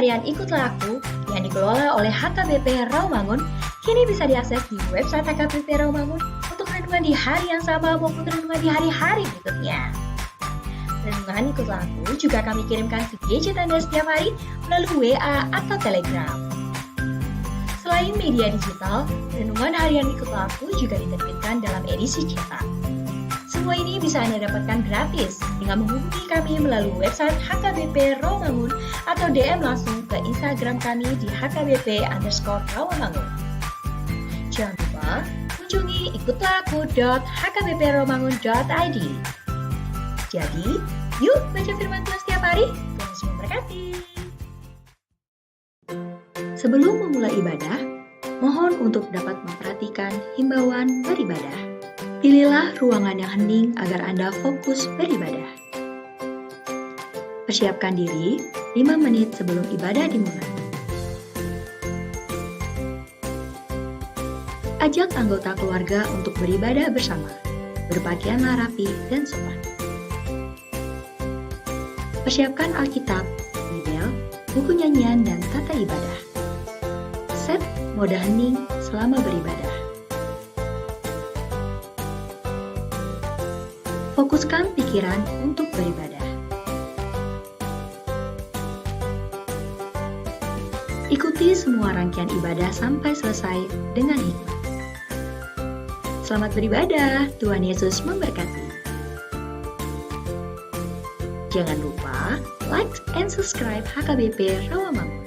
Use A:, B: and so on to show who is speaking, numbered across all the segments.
A: harian Ikutlah Aku yang dikelola oleh HKBP Rawamangun kini bisa diakses di website HKBP Rawamangun untuk renungan di hari yang sama maupun renungan di hari-hari berikutnya. Renungan Ikutlah Aku juga kami kirimkan ke gadget Anda setiap hari melalui WA atau Telegram. Selain media digital, renungan harian Ikutlah Aku juga diterbitkan dalam edisi cetak. Semua ini bisa Anda dapatkan gratis dengan menghubungi kami melalui website HKBP Rawamangun atau DM langsung ke Instagram kami di hkbp_rawamangun. Jangan lupa kunjungi ikutlahku.hkbprawamangun.id. Jadi, yuk baca firman Tuhan setiap hari. Tuhan Yesus memberkati. Sebelum memulai ibadah, mohon untuk dapat memperhatikan himbauan beribadah. Pilihlah ruangan yang hening agar Anda fokus beribadah. Persiapkan diri 5 menit sebelum ibadah dimulai. Ajak anggota keluarga untuk beribadah bersama. Berpakaianlah rapi dan sopan. Persiapkan Alkitab, Bibel, buku nyanyian, dan tata ibadah. Set mode hening selama beribadah. Fokuskan pikiran untuk beribadah. Ikuti semua rangkaian ibadah sampai selesai dengan hikmat. Selamat beribadah, Tuhan Yesus memberkati. Jangan lupa like and subscribe HKBP Rawamangun.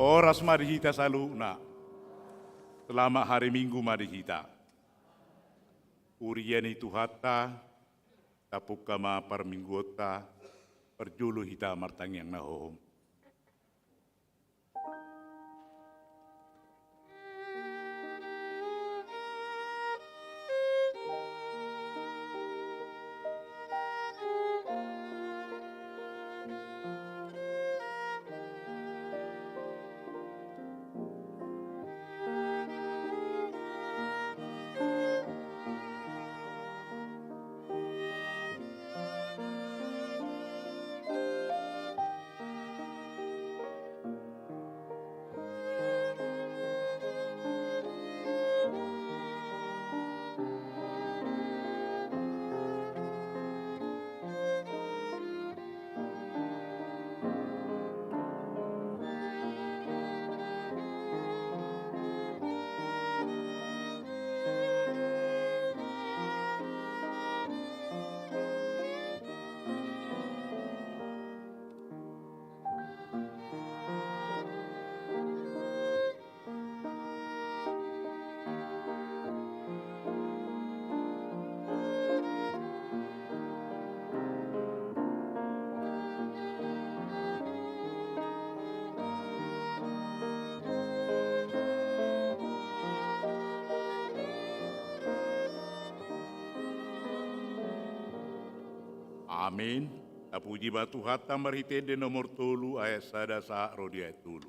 B: Oras marihita saluna. Selama hari Minggu marihita. Uriani tuhata, tapukama parminggota, perjulu hita martang yang nahom. Amin. Tapuji batu hata marhite de nomor tolu ayat sada sa rodi ayat tulu.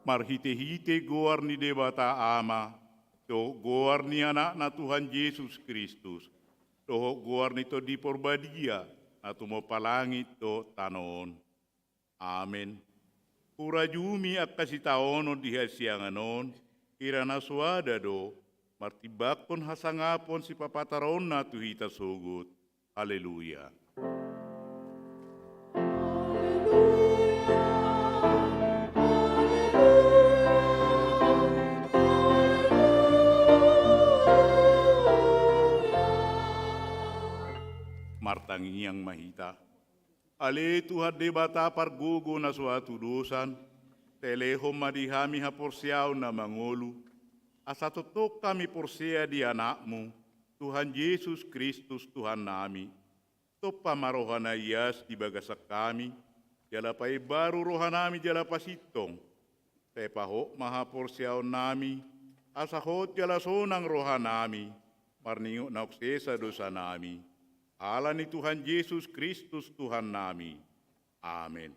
B: marhite-hite goar ni debata ama, to goar ni anak na Tuhan Yesus Kristus, toho goar ni to di porbadia, na tumopalangit to tanon. Amen. Kurajumi at kasitaono di hasianganon, kirana suada do, martibakon hasangapon si papataron na tuhita sugut. Haleluya. Martangiang mahita. Ale Tuhan debata pargugo na suatu dosan, telehom madihami haporsiaw na mangolu, asa totok kami porsia di anakmu, Tuhan Yesus Kristus Tuhan nami, to pamarohana iyas di bagasak kami, jalapay baru rohanami jalapasitong, tepaho mahaporsiaw nami, asa hot jalasonang rohanami, marningo na oksesa dosa nami, ala ni Tuhan Yesus Kristus Tuhan nami. Amin.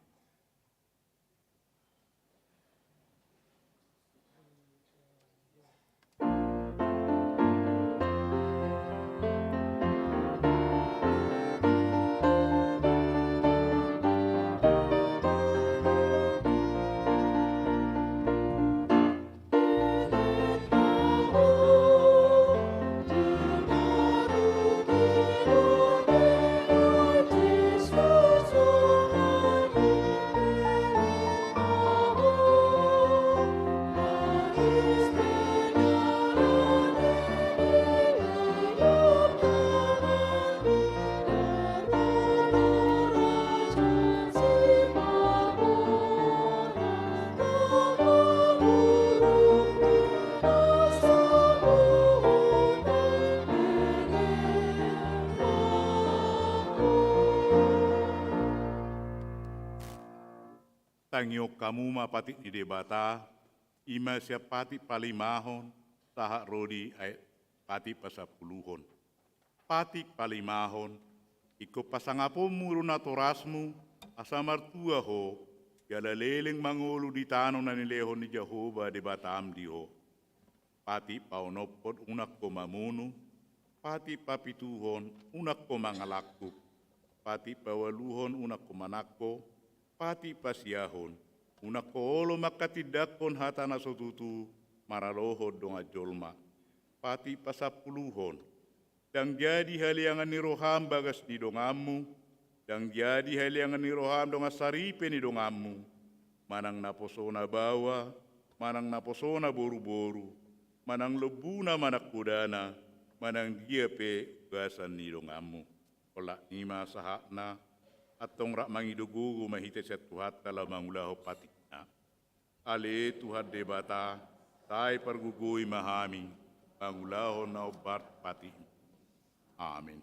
B: Tangyo kamu mapati ni debata, ima siya pati palimahon, taha rodi ay pati pasapuluhon. Pati palimahon, iko pasangapom muro na torasmu, asa martua ho, yalaleleng mangulu di tanong na nilehon ni Jehovah debatam di ho. Pati paunopod unak ko mamuno, pati papituhon unak ko mangalakuk, pati pawaluhon unak ko manakko, pati pasiyahon, unak ko olo makatidakon hata na sotutu, maralohod donga jolma, pati pasapuluhon, dang jadi haliangan ni roham bagas di dongamu, dang jadi haliangan ni roham donga saripe ni dongamu, manang naposona bawa, manang naposona boru-boru, manang lebuna manak kudana, manang dia pe gasan ni dongamu, ola nima sahakna, atong rak mangidugugu mahite sa Tuhan tala mangulaho patikna. Ale Tuhan debata, tay pargugui mahami, mangulaho na obat pati. Amen.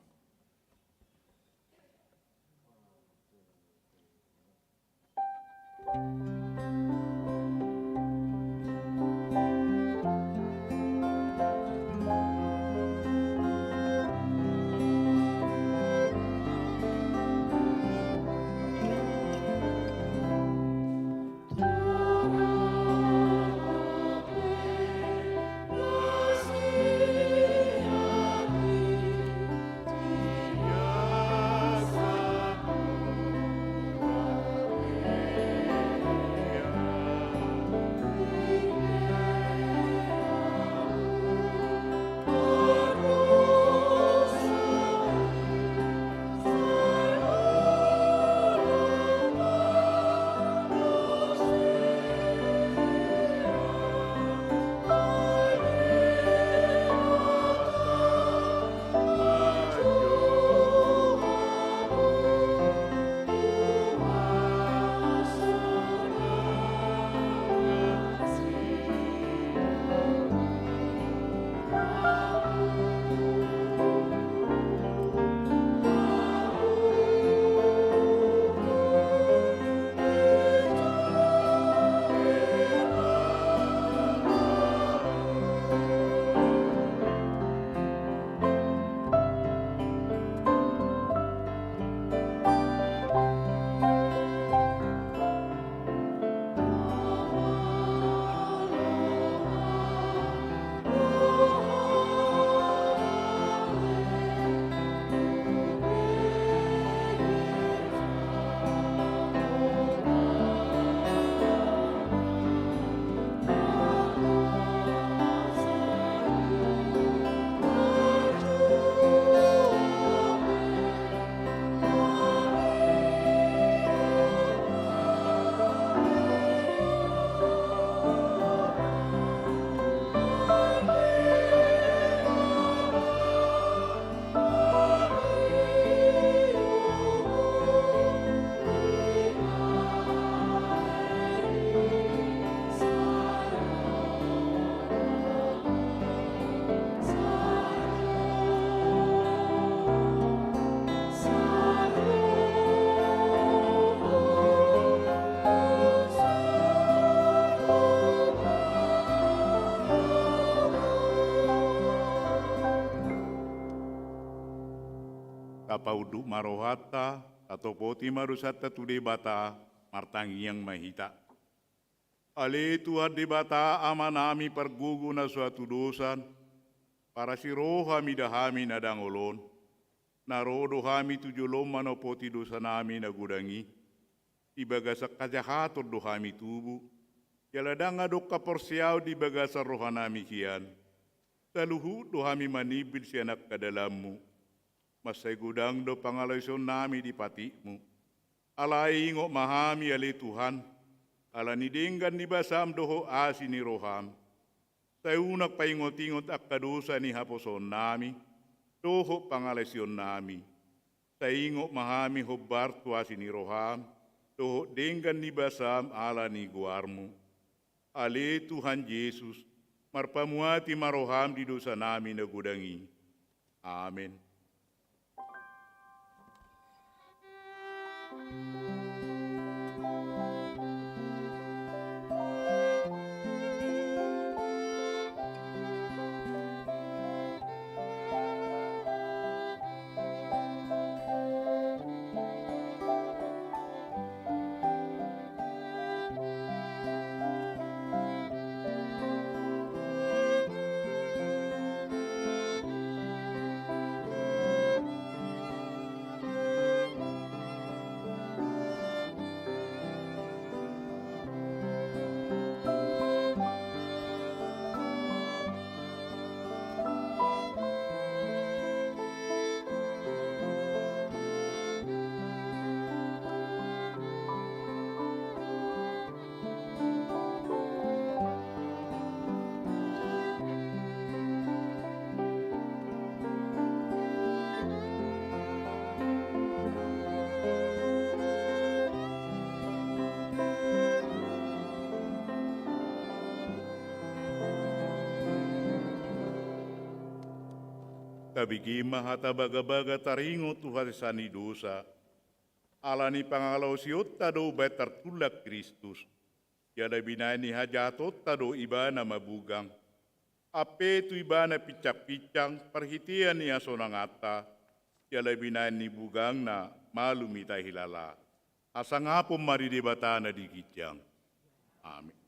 B: tapaudu marohata, tatopoti marusata tude bata, martangiang mahita. Ale Tuhan di bata amanami pergugu na suatu dosan, para si rohami dahami na dangolon, narodo hami tujulom manopoti dosa nami na gudangi, ibaga sa kajahator dohami tubu, yaladanga do kaporsiaw di baga sa rohanami kian, taluhu dohami manibil si anak kadalammu, masay gudang do pangalaison nami di patimu, alay ingo mahami ali Tuhan, ala nidenggan ni basam doho asi ni roham, sa unak paingot-ingot ak kadusa ni haposon nami, doho pangalaison nami, sa ingo mahami hobbar tuasi ni roham, doho denggan ni basam ala ni guarmu. Ale Tuhan Yesus, marpamuati maroham di dosa nami na gudangi. Amen. Kabigima hata baga-baga taringo Tuhan sani dosa. Alani pangalaw siyot tado betar tulak Kristus. Yada binani hajatot tado iba na mabugang. Ape tu iba na picak-picang perhitian niya sonangata. Yada binani bugang na malumita hilala. Asa nga po maridebata na digityang. Amin.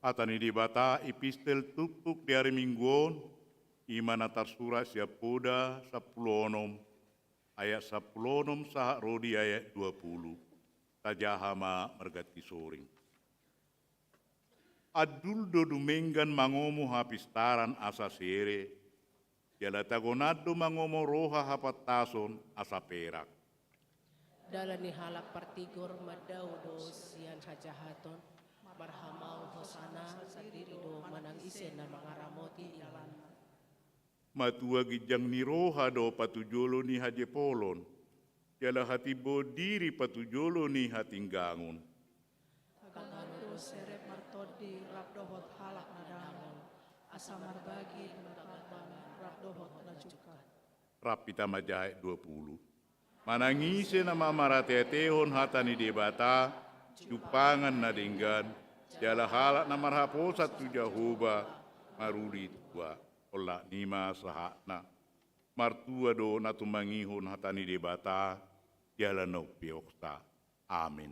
B: Atani di bata epistel tupuk di hari mingguon, imana tarsura siap poda sapulonom, ayat sapulonom sahak rodi ayat 20, tajahama mergati soring. Adul do dumenggan mangomo hapistaran asa sere, yala tagonado mangomo roha hapatason asa perak.
C: Dalani halak partigor madau do sian hajahaton, marhamau hosana sadiri do manang isen na mangaramoti ilan.
B: Matua gijang ni roha do patujolo ni hajepolon, yala hatibo diri patujolo ni hatinggangon.
C: Pagano do serep martodi rabdohot halak na dangon, asa marbagi makaban rabdohot na cukat.
B: Rapita majahe 20. Manangise na mamaratetehon hatani debata, cupangan na dinggan, jala halak na marhaposat tu Jahoba, maruri tua, ola nima sahakna. Martua do na tumangihon hatani debata, jala no pioksa. Amin.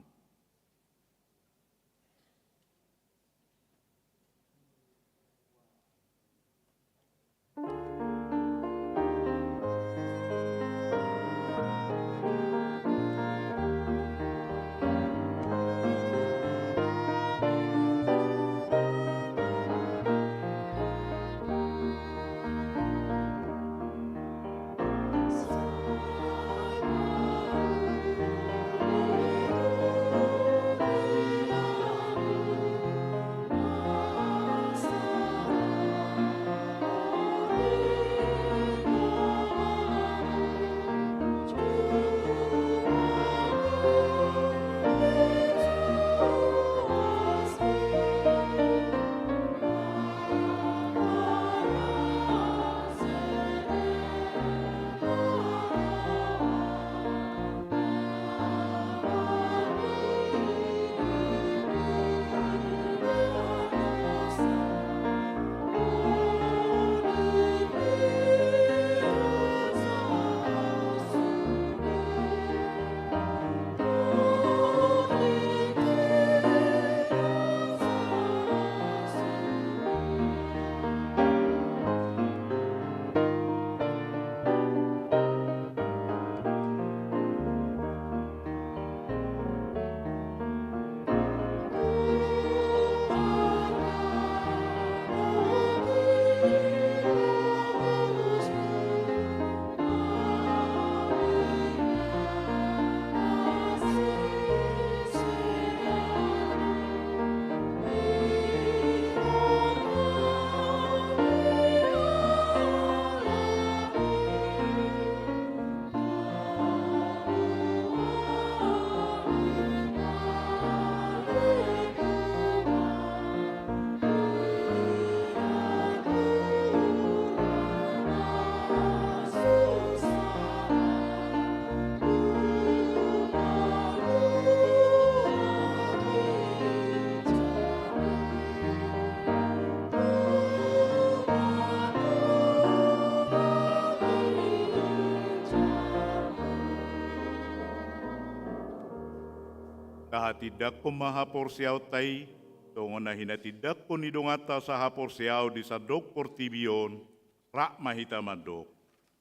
B: taha tidak ko mahaporsiaw tay, tongo na hinatidak ko nidongata sa haporsiaw di sa dok portibion, rak mahita mandok.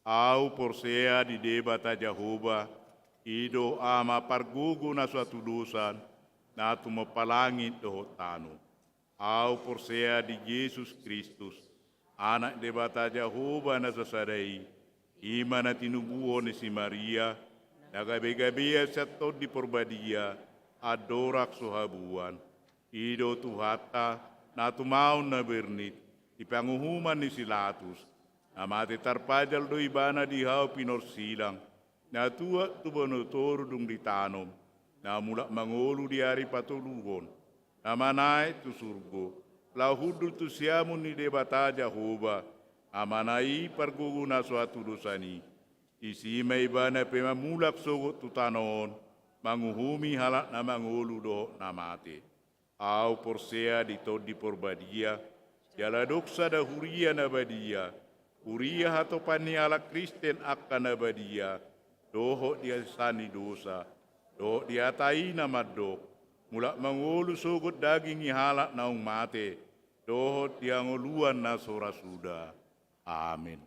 B: Au porsea di debata Jehovah, ido ama pargugo na suatu dosan, na tumapalangit doho tano. Au porsea di Yesus Kristus, anak debata Jehovah na sasadai, ima na tinubuho ni si Maria, nagabi-gabi sa tod di porbadia, adorak suhabuan, ido tuhata, na tumaon na bernit, ipanguhuman ni Silatus, na mati tarpadal do ibana di hao pinorsilang, na tua tubanotoro dung ditanom, na mulak mangolu di hari patuluhon, na manay tu surgo, lahudul tu siamun ni debata Jehovah, amanai parguguna suatu dosani, isi may ibana pemamulak sogot tu tanon, manguhumi halak na mangolu do na mati. Au porsea di tod di porbadia, jala doksa da huria na badia, huria hatopani ala Kristen akan na badia, doho dia sani dosa, doho dia tai na madok, mulak mangolu sogot daging ihalak naung mate, doho dia ngoluan na sora suda. Amin.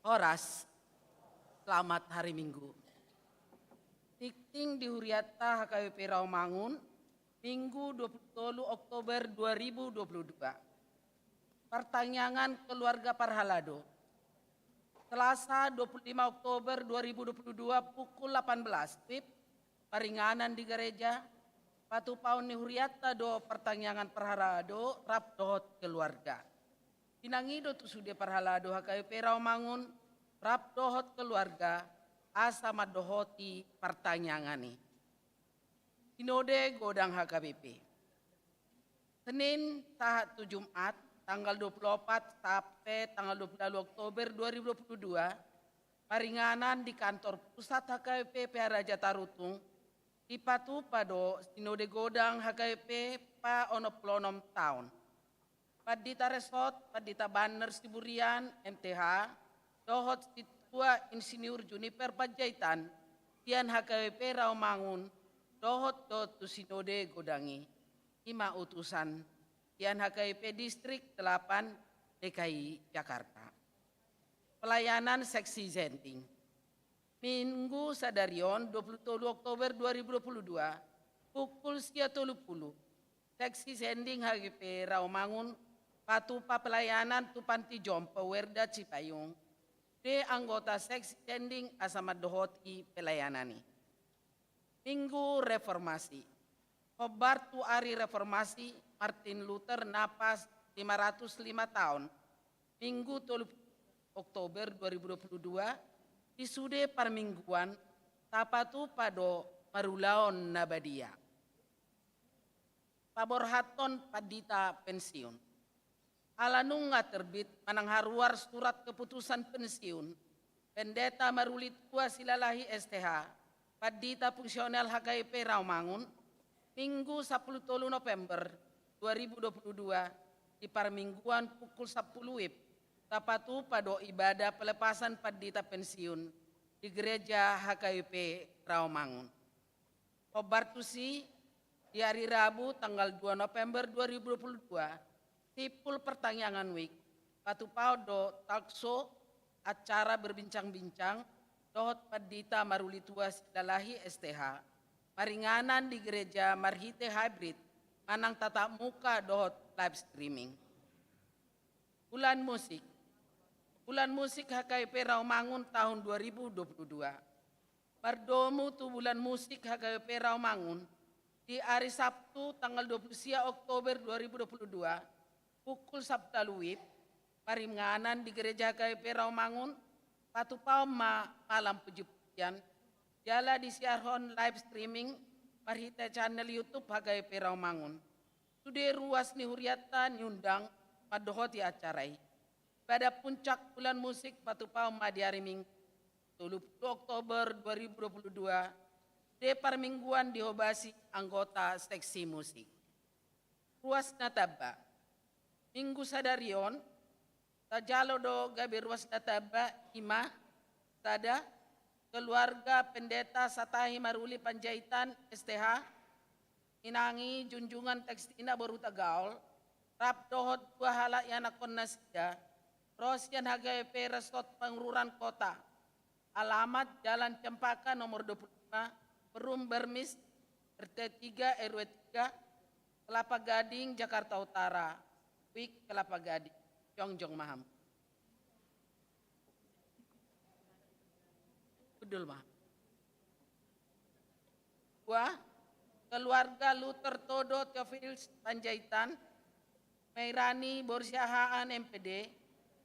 D: Horas, selamat hari Minggu. Tikting di Huriata HKBP Rawamangun, Minggu 23 Oktober 2022. Pertanyaan keluarga Parhalado. Selasa 25 Oktober 2022 pukul 18 WIB, peringanan di gereja, Patu Paun ni Huriata do pertanyaan Parhalado, Rapdohot keluarga. Pinangido tu sude Parhalado HKBP Rawamangun, Rapdohot keluarga, asa madohoti pertanyaan ini. Sinode Godang HKBP. Senin tahap Jumat tanggal 24 sampai tanggal 20 Oktober 2022, peringanan di kantor pusat HKBP Raja Tarutung, dipatu pado Sinode Godang HKBP pa Onoplonom Town. Padita Resort, Padita Banner Siburian, MTH, Dohot Situa Insinyur Juniper Panjaitan, Tian HKBP Rawamangun, Dohot Dotu Sinode Godangi, 5 utusan, Tian HKBP Distrik 8 DKI Jakarta. Pelayanan seksi Zenting. Minggu Sadarion 27 Oktober 2022 pukul 10.30 seksi Zenting HKBP Rawamangun patupa pelayanan Tupanti Jompo Werda Cipayung de anggota seksi Zenting asama dohoti pelayanani. Minggu Reformasi. Khobar tu Ari Reformasi Martin Luther Napas 505 tahun. Minggu 30 Oktober 2022 isude parmingguan tapatu pado marulaon nabadia. Paborhaton Padita pensiun. Alanunga terbit manangharuar surat keputusan pensiun Pendeta Marulit Tua Silalahi STH Padita Fungsional HKBP Rawamangun Minggu 10 November 2022 di parmingguan pukul 10 WIB tapatu pado ibadah pelepasan Padita pensiun di gereja HKBP Rawamangun. Khobar tusi di hari Rabu tanggal 2 November 2022 tipul pertanyaan week patu paudo talkso acara berbincang-bincang dohot Padita Marulitua Silalahi STH maringanan di gereja Marhite Hybrid manang tatap muka dohot live streaming. Bulan musik. Bulan musik HKBP Rawamangun tahun 2022. Berdomu tu bulan musik HKBP Rawamangun di hari Sabtu tanggal 20 Oktober 2022 pukul 10 WIB paringanan di gereja HKBP Rawamangun patupau malam puji-pujian jala disiarhon live streaming Marhite channel YouTube HKBP Rawamangun. Sudah ruas ni Huriata niundang padohoti acarai. Pada puncak bulan musik patupau madiariming 30 Oktober 2022 de parmingguan dihobasi anggota seksi musik. Ruas nataba. Minggu Sadarion tajalo do gabe ruas nataba ima tada keluarga Pendeta Satahi Maruli Panjaitan STH inangi junjungan tekstina Boruta Gaul rap dohot dua halak yana konnasida Rosyan HKBP Resort Pengururan Kota alamat Jalan Cempaka nomor 25 Perum Bermis RT 3 RW 3 Kelapa Gading Jakarta Utara Wik Kelapa Gading Jongjong Maham. Betul Maham. Keluarga Luther Todo Theophilus Panjaitan Meirani Borsiahaan MPD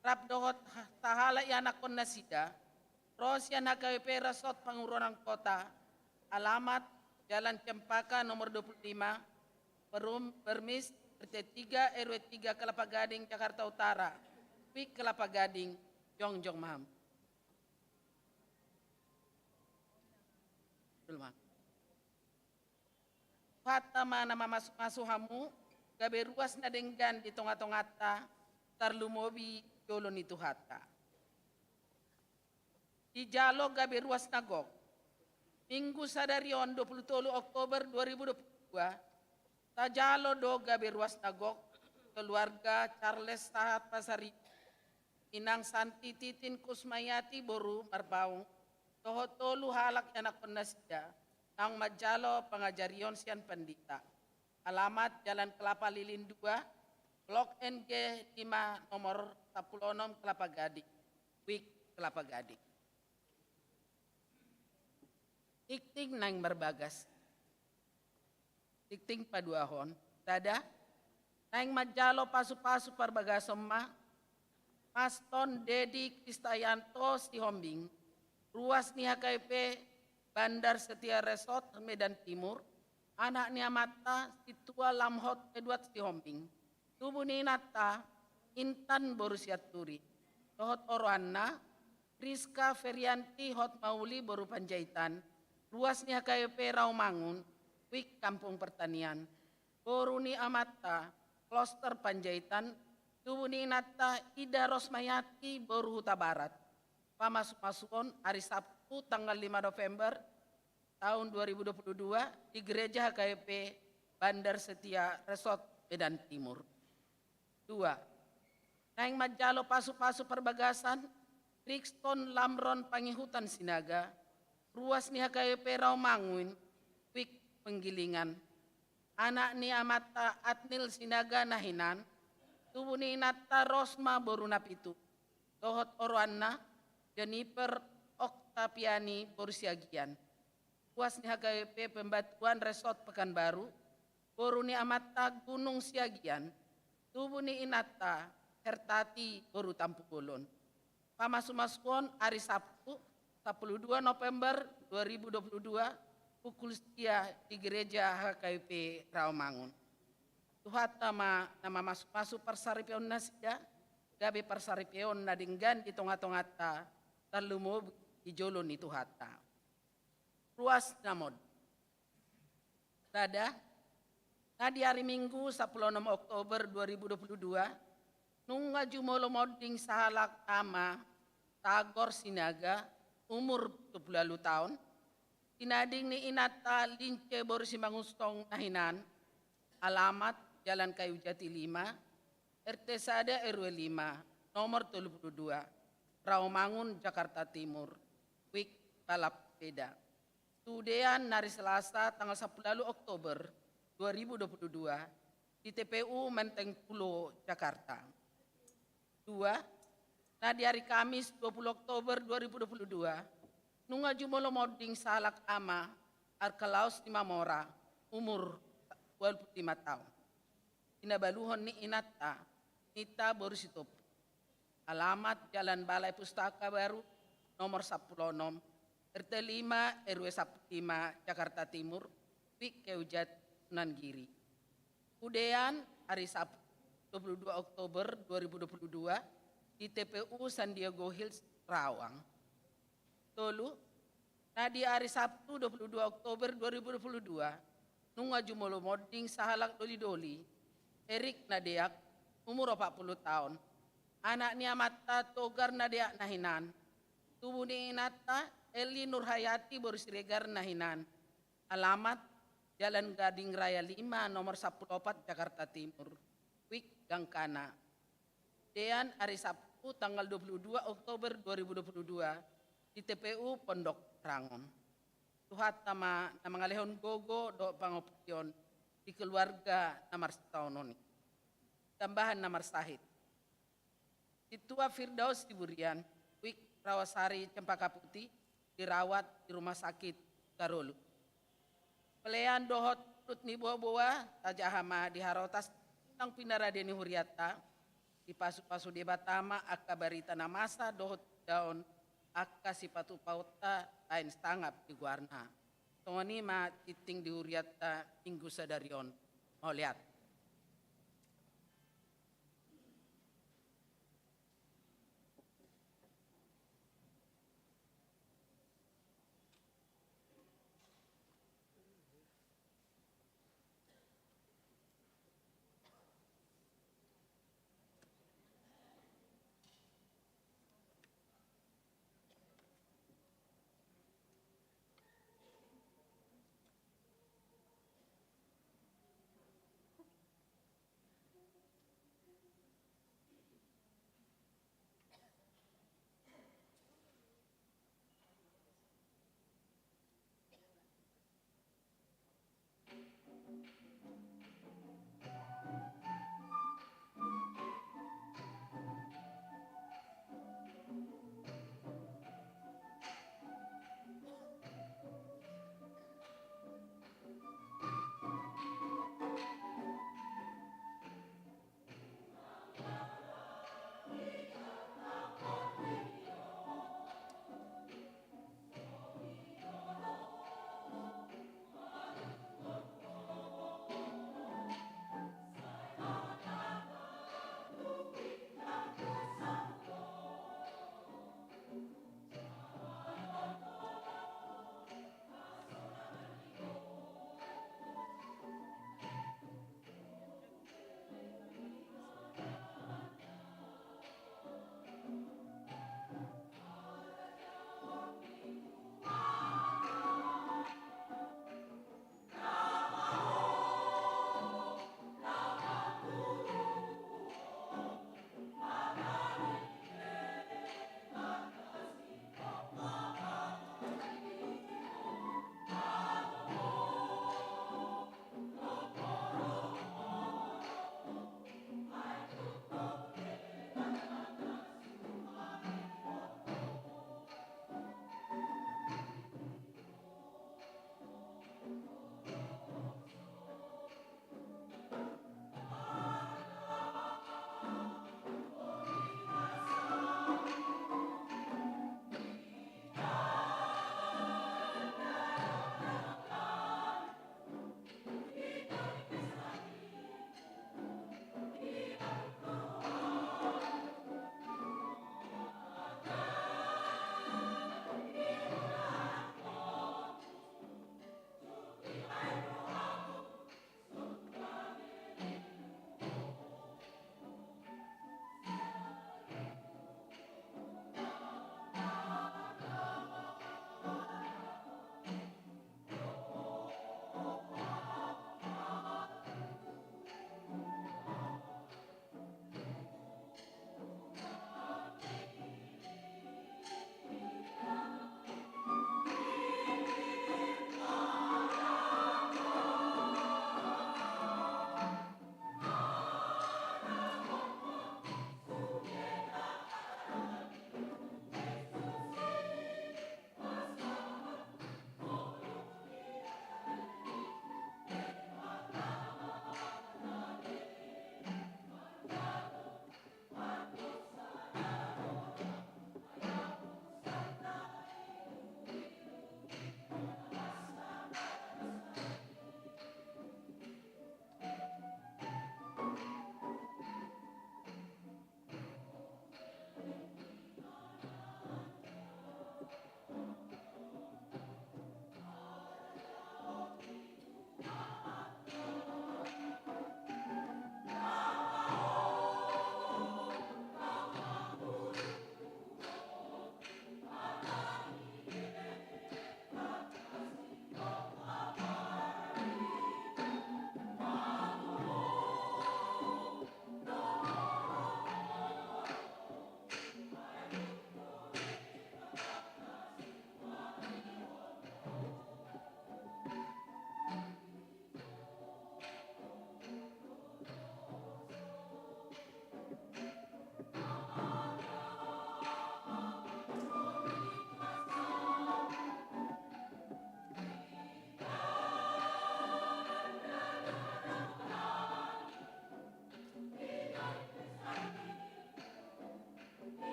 D: Rapdohot Tahala Yana Konnasida Rosyan HKBP Resort Pengururan Kota alamat Jalan Cempaka nomor 25 Perum Bermis RT 3 RW 3 Kelapa Gading Jakarta Utara Wik Kelapa Gading Jongjong Maham. Fata mana masuhamu gabe ruas na denggan di tonga-tongata tarlumobi jolon itu hata. Di jalo gabe ruas nagok. Minggu Sadarion 27 Oktober 2022 tajalo do gabe ruas nagok keluarga Charles Tahat Pasari Inang Santi Titin Kusmayati Boru Marbaung, Tohotolu halak anak penasya, Nang Majalo Pengajarion Sian Pendita. Alamat Jalan Kelapa Lilin 2, Blok NG 5 nomor 16 Kelapa Gading, Wik Kelapa Gading. Ikting nang berbagas. Ikting paduahon, tada, nang Majalo pasu-pasu parbagasoma, Maston Dedi Kristayanto Sihombing, ruas ni HKP Bandar Setia Resort Medan Timur, anak ni Amata Situa Lamhot Edward Sihombing, tubuh ni Nata Intan Borusiaturi, Tohot Orwana, Rizka Ferianti Hot Mauli Boru Panjaitan, ruas ni HKP Rawamangun, Wik Kampung Pertanian, Boru ni Amata, Kloster Panjaitan, tubuh ni Nata Ida Rosmayati Boru Huta Barat. Pamasuk-masukon hari Sabtu tanggal 5 November tahun 2022 di Gereja HKP Bandar Setia Resort Medan Timur. 2. Naing Majalo pasu-pasu perbagasan, Brixton Lamron Pangihutan Sinaga, ruas ni HKP Rawamangun, Wik Penggilingan. Anak ni Amata Adnil Sinaga Nahinan, tubuh ni Nata Rosma Borunapitu, Tohot Orwana, Jennifer Oktapiani Borsiagian. Ruas ni HKP Pembatuan Resort Pekanbaru, Boru ni Amata Gunung Siagian, tubuh ni Inata Hertati Boru Tampugolon. Pamasuk-masukon hari Sabtu 22 November 2022 pukul setia di Gereja HKP Rawamangun. Tuhat nama masuk-masuk persaripion nasida, gabe persaripion nadinggan di tonga-tongata, talumo di jolon itu hata. Ruas namod. Tada, di hari Minggu 16 Oktober 2022, nung ngajumolo moding sahalak ama, Tagor Sinaga, umur 20 tahun, tinading ni Inata Lince Borsimangustong Nahinan, alamat Jalan Kayu Jati 5, RT Sada RW 5, nomor 32, Rawamangun, Jakarta Timur, Wik Balapeda. Tudean hari Selasa tanggal 10 Oktober 2022 di TPU Menteng Pulo, Jakarta. 2. Di hari Kamis 20 Oktober 2022, nunga jumolo moding salak ama Arkelaus Timamora, umur 25 tahun. Inabaluhon ni Inata, Nita Borisitop. Alamat Jalan Balai Pustaka Baru, nomor 16, RT 5 RW 15, Jakarta Timur, Wik Keujat, Sunan Giri. Udean hari Sabtu 22 Oktober 2022 di TPU San Diego Hills, Rawang. Tolu, di hari Sabtu 22 Oktober 2022, nunga jumolo moding sahalak doli-doli, Erik Nadeak, umur 40 tahun, anak ni Amata Togar Nadeak Nahinan, tubuh ni Inata Eli Nurhayati Borsiregar Nahinan, alamat Jalan Gading Raya 5 nomor 14 Jakarta Timur, Wik Gangkana. Dean hari Sabtu tanggal 22 Oktober 2022, di TPU Pondok Rangon. Tuhat nama ngalehon gogo do pangoption di keluarga namar setahunoni. Tambahan namar sahid. Situa Firdaus Tiburian, Wik Rawasari Cempaka Putih, dirawat di rumah sakit Garolu. Pelean dohot Rutni Boa Tajahama di Harotas tang Pinaradeni Huriata, di pasu-pasu debatama akabarita namasa dohot daun akka sipatu pauta lain stangap di guarna. Tongoni ma titing di uriata minggu sadarion. Mau lihat.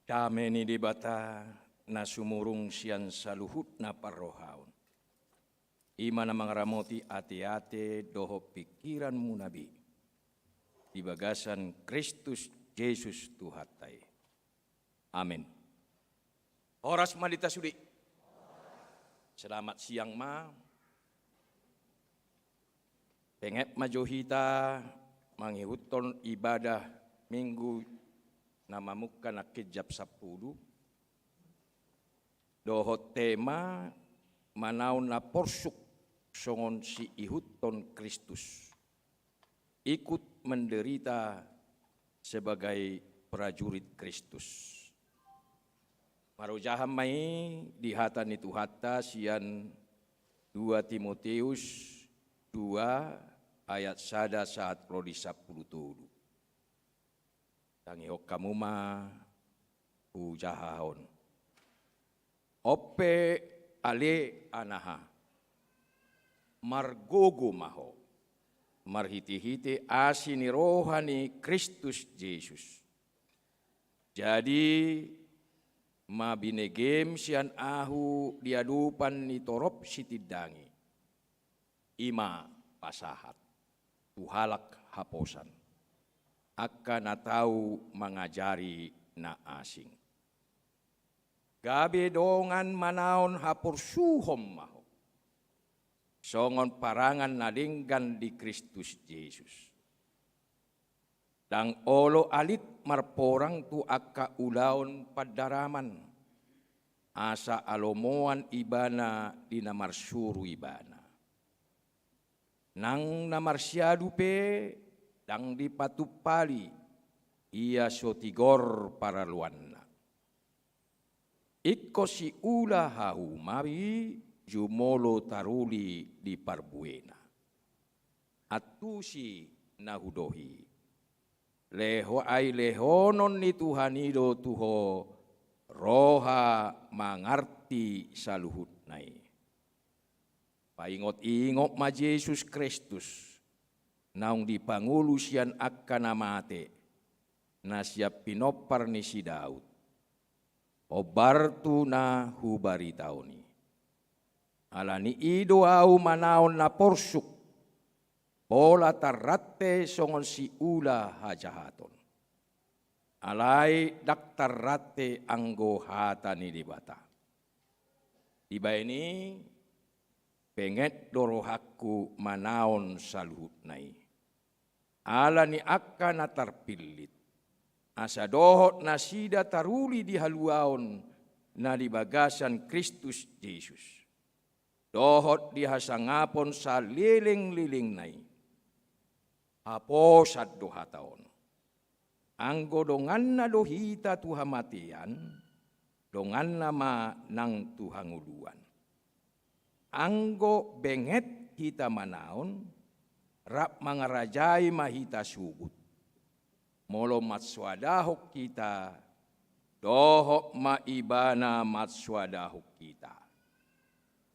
E: Dameni di bata na sumurung sian saluhut na parrohaun. Ima na mangaramoti ate-ate doho pikiranmu nabi. Di bagasan Kristus Yesus Tuhatai. Amin. Horas malita sudi. Selamat siang ma. Penget majohita manghihuton ibadah minggu namamuka na kejap 10. Doho tema manaw na porsuk songon si ihuton Kristus. Ikut menderita sebagai prajurit Kristus. Marujaham mai di hata ni Tuhata sian 2 Timoteus 2 ayat 1 saat prodi 10 tudu. Tangihok kamu ma ujahahon. Ope ale anaha. Margogo maho. Marhiti-hiti asini rohani Kristus Yesus. Jadi mabinegem sian ahu diadupan ni torop sitidangi. Ima pasahat. Tuhalak haposan. Akan natau mengajari na asing. Gabe dongan manaon hapur suhom maho. Songon parangan nadinggan di Kristus Yesus. Dang olo alit marporang tu akka ulaon padaraman. Asa alomoan ibana di namarsuru ibana. Nang namarsyadu pe dang dipatupali ia sotigor para luanna. Ikko si ula hau mabi jumolo taruli di parbuena. Atusi nahudohi. Leho ai lehonon ni Tuhanido tuho roha mangarti saluhut nai. Paingot-ingot ma Yesus Kristus. Naung di pangulu sian akan namate na siap pinopar ni si Daud. Obartu na hubari tauni. Alani ido au manaon na porsuk. Pola tarrate songon si ula hajahaton. Alai dak tarrate anggo hata ni dibata. Tiba ini penget dorohaku manaon saluhut nai. Ala ni akka na tarpilit. Asa dohot na sida taruli di haluaon na di bagasan Kristus Yesus. Dohot di hasangapon sa liling-liling nai. Haposat dohataon. Anggo dongan na dohita tuhamatian, dongan na ma nang tuhanguluan. Anggo benget hita manaon, rap mangarajai mahita sugut. Molo matswadahok kita, dohok maibana matswadahok kita.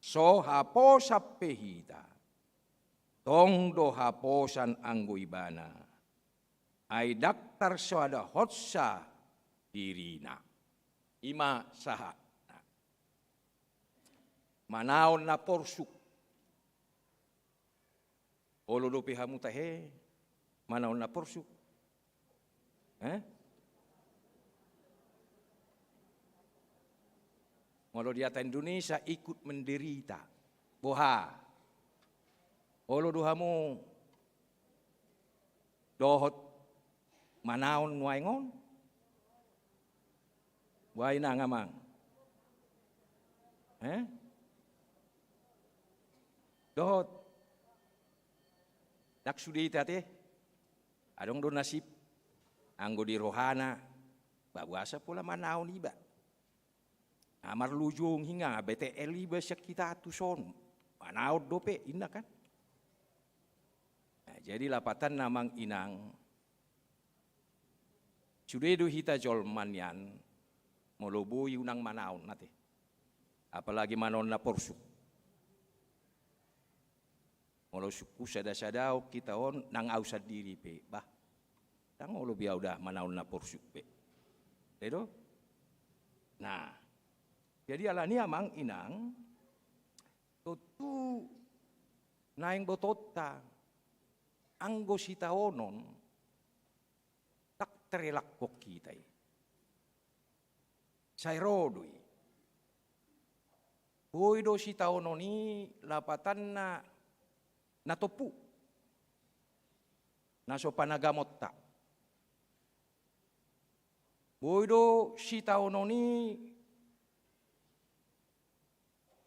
E: So haposap pehita, tong do haposan anggo ibana, ay daktar swada hotsa dirina. Ima saha. Manaon na porsuk. Olulopi hamu tahe, manaon na porsuk. Ngolo di atas Indonesia ikut menderita. Boha. Olo duhamu dohot manaon nuaingon. Buhay na ngamang. Dohot. Dak sudi tate. Adong do nasib. Anggo di rohana. Baguasa pula manaon iba. Amar lujung hingga BTL iba kita atuson. Manaon dope indah kan. Nah, jadi lapatan namang inang. Sudedo hita jolman yan. Molobui unang manaon nate. Apalagi manon na porsuk. Molo suku sada-sadao kita on nang ausad diri pe. Bah. Tang olo biau dah manaon na porsuk pe. Dedo? Nah, jadi alani amang inang tutu naing botota anggo sitaonon tak terelak kok kita. Sairodoi. Boido sitaononi lapatan na natopu. Naso panagamot ta. Boido sitaononi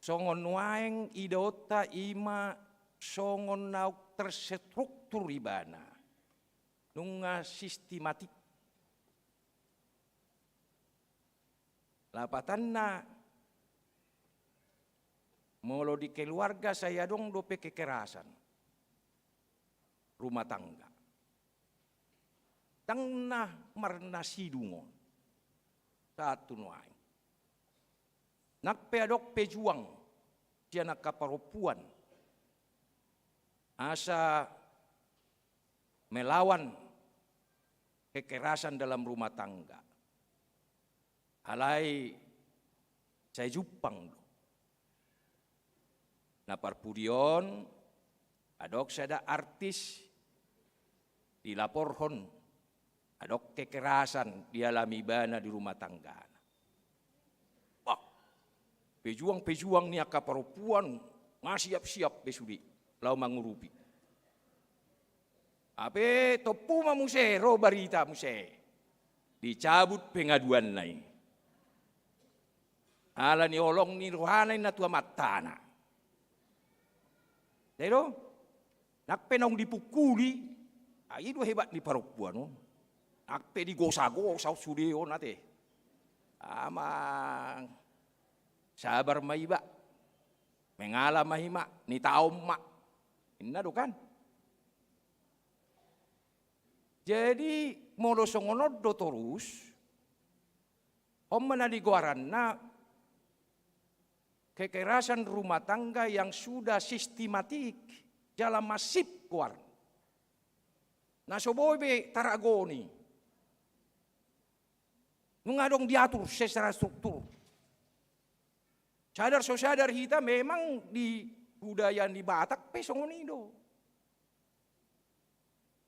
E: songon waeng idota ima songon nauk terstruktur ibana. Nunga sistematik. Lapatan na molo di keluarga saya dong dope kekerasan. Rumah tangga. Tangna marna sidungon. Satu nuai. Nakpeadok pejuang. Dia nak kaparopuan. Asa melawan kekerasan dalam rumah tangga. Halai saya jupang. Na parpudion adok sada artis dilaporhon adok kekerasan dialami bana di rumah tangga. Wah, pejuang-pejuang ni akaparopuan siap-siap besudi lau mangurupi. Ape topu mamuse ro barita muse dicabut pengaduan lain. Ala ni olong ni rohanay na tua matana. Pero, nakpenong dipukuli, ay ito hebat ni parupuan. No? Nakpe di gosa-gosa sudiyo nate. Amang, sabar maiba, mengala mahima, ni taom ma. Inado kan? Jadi, molosongonod do terus, manaliguaran na kekerasan rumah tangga yang sudah sistematik dalam masif kuar. Nah sobobe taragoni. Nungadong diatur secara struktur. Sadar kita memang di budaya di Batak pesongonido.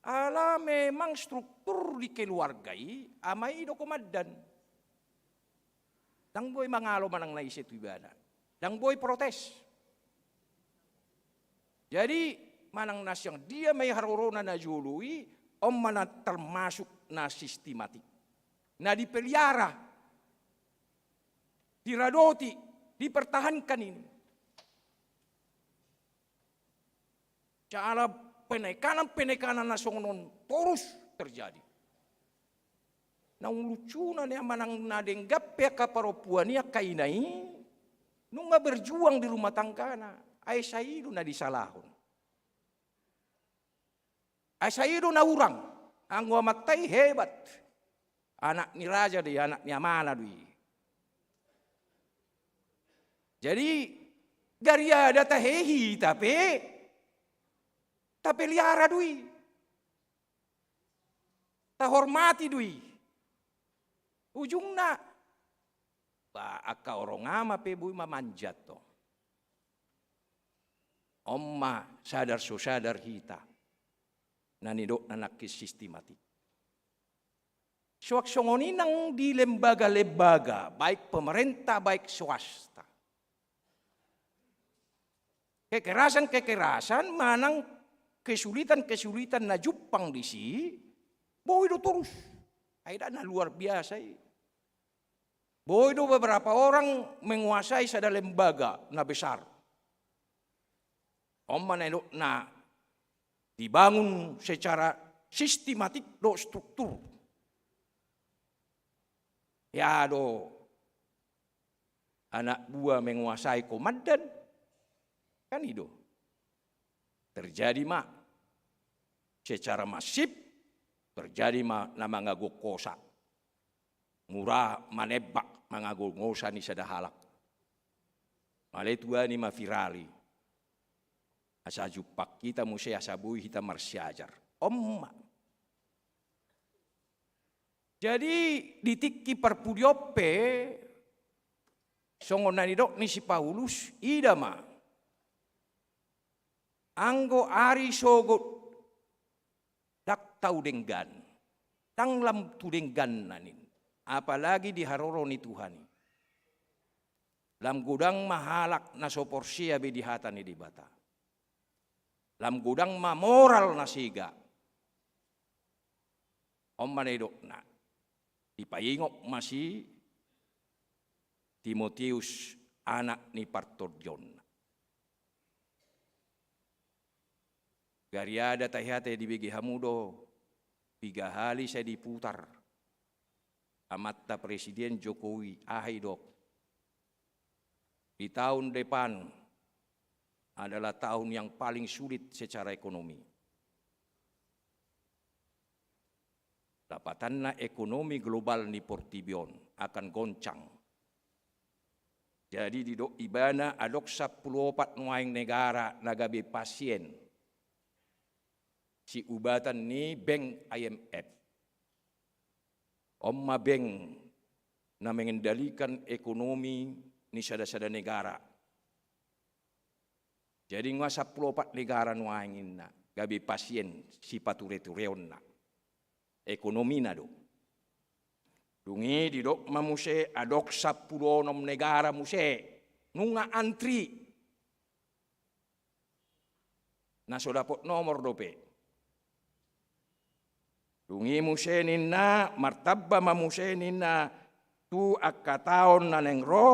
E: Ala memang struktur di keluargai amai do komadan. Tang boy mangalo manang naisip ibada. Dang boy protes. Jadi manang nas yang dia may harorona na jului mana termasuk na sistematik. Na dipelihara, diradoti, dipertahankan ini. Cara penekanan nasional terus terjadi. Nah lucu na niya manang nadenggap ya kaparopuan niya kainai. Nunga berjuang di rumah tangga na, ay saido na disalahon. Ay saido na urang, ang wamatay hebat. Anak ni raja di, anak ni amana di. Jadi, gariya data hehi tapi liara dui. Tahormati dui. Ujung na, aka orang ama pebu mamanjat to. Omma sadar hita. Nanidok nanakis sistematik. Suaksongoni nang di lembaga-lembaga, baik pemerintah, baik swasta. Kekerasan manang kesulitan na jupang di si, boy do terus. Aida na luar biasa. Boy do beberapa orang menguasai sada lembaga na besar. Manenok na dibangun secara sistematik do struktur. Ya do anak buah menguasai komandan. Kan itu. Terjadi secara masif terjadi nama ngago kosa. Murah manebak mangago ngosa ni sadahalak. Maletua ni virali. Asa jupak kita musi asabui kita marsiajar. Omma. Jadi ditiki perpudiope songon na didok ni si Paulus idama anggo ari sogot dak tau denggan tanglam tu denggan nanin apalagi di haroro ni Tuhan lam gudang mahalak na soporsia be di hata ni dibata lam gudang ma moral na siga om manedok na dipayingok masih Timotius anak ni Partorjon. Gariada tahiyate di begi hamudo 3 kali saya diputar. Amatta Presiden Jokowi ahidok. Di tahun depan adalah tahun yang paling sulit secara ekonomi. Dapatanna ekonomi global ni Portibion akan goncang. Jadi di dok ibana adok 14 nuaing negara nagabe pasien. Si ubatan ni bank IMF. Omma bank na mengendalikan ekonomi ni sada-sada negara. Jadi nga 14 negara nuaingin na gabe pasien si pature-tureon na. Ekonomi na do. Dungi di dok mamuse adok 16 negara muse nunga antri. Na so dapot nomor dope. Dungi muse ninna martabba mamuse ninna tu akataon na nengro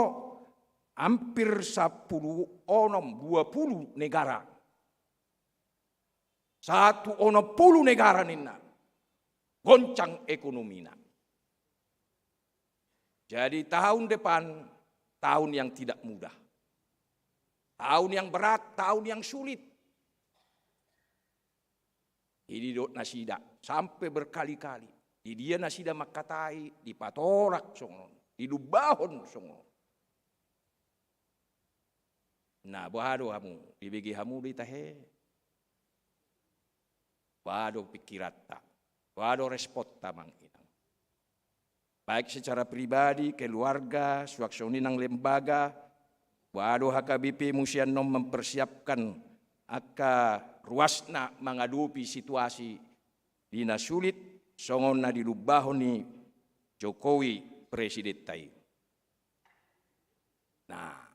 E: hampir 20 negara. 160 negara ninna. Goncang ekonomi na. Jadi tahun depan, tahun yang tidak mudah. Tahun yang berat, tahun yang sulit. Ini dot nasida, sampai berkali-kali. Di dia nasida makatai, di patorak songon, di lubahon songon. Nah, bahado hamu, di begi hamu di tahe. Bahado pikirata, bahado respot tamang inang. Baik secara pribadi, keluarga, suaksoni ng lembaga, wado HKBP musian nom mempersiapkan aka ruasna menghadapi situasi dina sulit songon na dilubahon ni Jokowi Presiden tayo. Nah,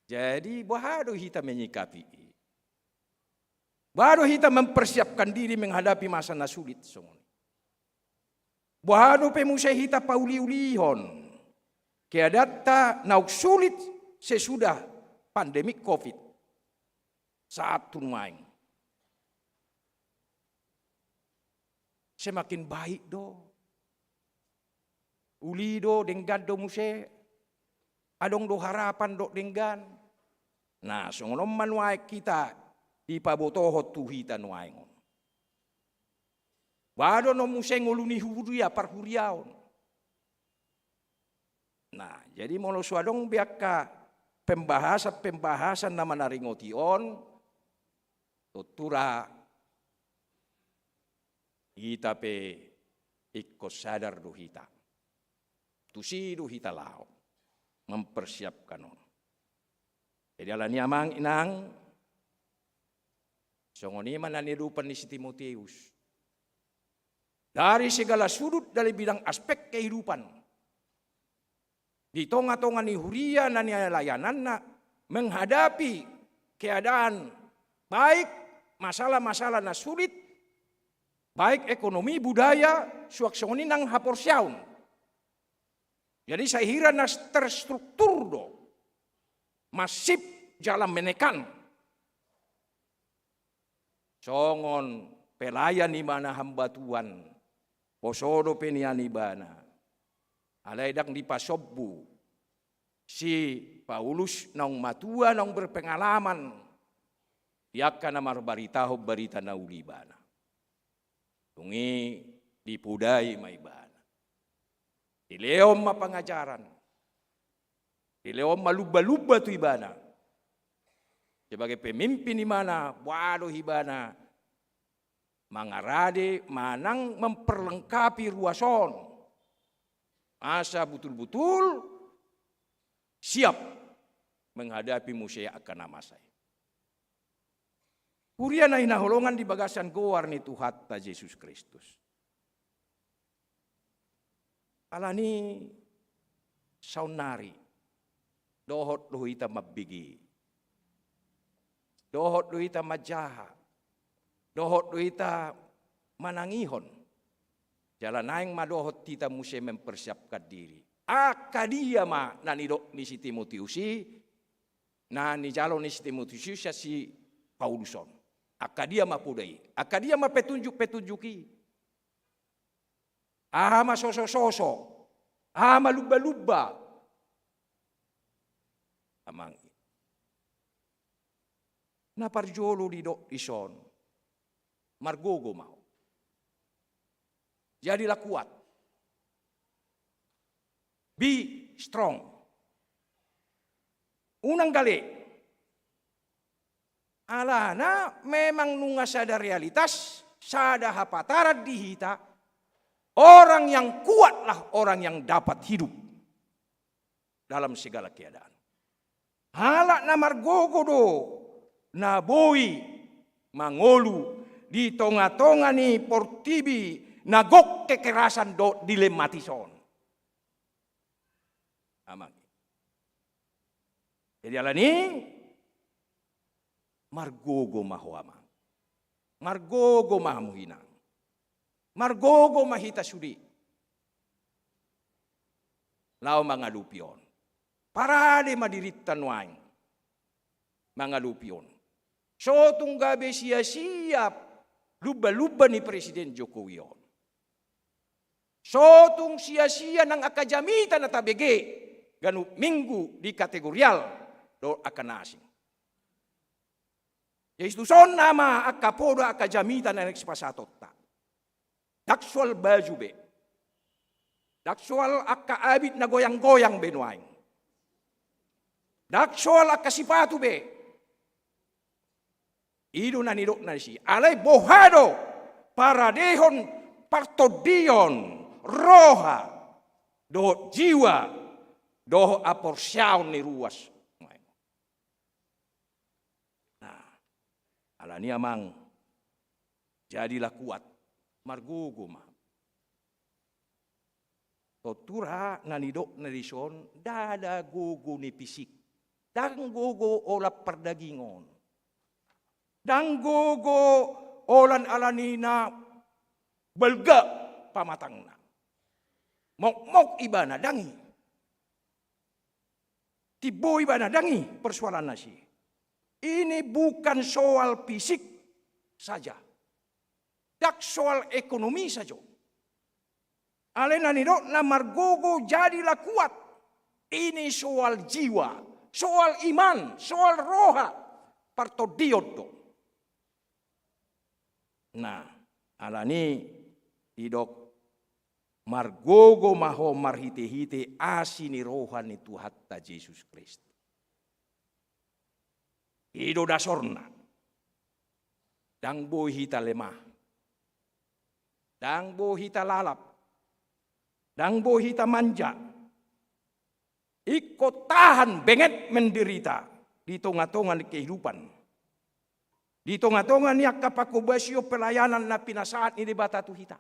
E: jadi bahado kita menyikapi, bahado kita mempersiapkan diri menghadapi masa na sulit songon. Bahado pe musay hita pauli-ulihon. Kaya data nauk sulit sesudah pandemik COVID. Saat tunwaing. Semakin baik do. Uli do denggan do musay. Adong do harapan do denggan. Nah, songonom manuay kita di pabotohot tuhita nuaing. Wado no museng uluni huria parhuriaon. Nah, jadi molo suadong biaka pembahasan na manaringotion tutura hita pe ikut sadar do hita. Tusi do hita lao mempersiapkan on. Jadi alani amang inang songoni mananirupan ni si Timotius. Dari segala sudut dari bidang aspek kehidupan. Di tonga-tonga ni huria na niya layanan na menghadapi keadaan baik masalah-masalah na sulit, baik ekonomi, budaya, suaksoni nang haporsyaun. Jadi saya hira na terstruktur do, masif jalan menekan. Songon pelayan di mana hamba Tuhan. Posodo peniani bana. Alaidang di pasobbu. Si Paulus nang matua nang berpengalaman. Yaka na marbaritaho barita na ulibana. Tungi dipudai maibana. Dileom mapangajaran. Dileom maluba-luba tu ibana. Sebagai pemimpin di mana wado hibana mangarade manang memperlengkapi ruason Asa betul-betul siap menghadapi musya akan nama saya. Kuria na hinaholongan di bagasan goar ni Tuhan ta Yesus Kristus. Alani saunari dohot luhita mabigi. Dohot luhita majaha. Dohot luhita manangihon. Jalan naing madohot kita mesti mempersiapkan diri. Akadia ma nanidok ni si Timotiusi, na ni jalo ni si Timotiusi si Pauluson. Akadia ma pudai. Akadia ma petunjuk-petunjuki. Ama soso-soso. Ama luba-luba. Amang. Naparjolo di dok ison. Margogo mau. Jadilah kuat. Be strong. Unang gali. Alana memang nunga sada realitas, sada hapatarat dihita. Orang yang kuatlah orang yang dapat hidup dalam segala keadaan. Halak na margogo do, na boi, mangolu, di tonga-tonga ni portibi, nagok kekerasan do dilematison. Amang. Jadi alani margogo mahuama. Margogo mahamuhina. Margogo mahita sudi. Lau mangalupion. Parade madiritan waing. Mangalupion. So tunggabe siap luba-luba ni Presiden Jokowi on. So tung sia-sia ng akademita na tabege ganu minggu di kategorial do akan asing. Yaitu son nama akapoda akademita na ekspasatot ta. Daksual baju be. Daksual akaabit na goyang-goyang benuaing. Daksual akasipatu be. Ido na nidok na si. Alay bohado paradehon partodion. Roha, doho jiwa, doho aporsyaon ni ruas. Nah, alani amang jadilah kuat, margogo ma. Totura nanidok narison, dada gogo ni pisik, dang gogo ola perdagingon, dang gogo olan alanina belga pamatang na. Mok iba na dangi. Tibo iba na dangi persoalan nasi. Ini bukan soal fisik saja. Dak soal ekonomi saja. Alena nidok na margogo jadilah kuat. Ini soal jiwa, soal iman, soal roha. Partodiodo. Nah, alani idok margogo maho marhite-hite asini rohani Tuhan ta Yesus Kristus. Ido dasorna. Dang boy hita lemah. Dang boy hita lalap. Dang boy hita manja. Ikut tahan benget menderita di tengah-tengah kehidupan. Di tengah-tengah niak kapakubasyo pelayanan na pinasaat ni bata tu hita.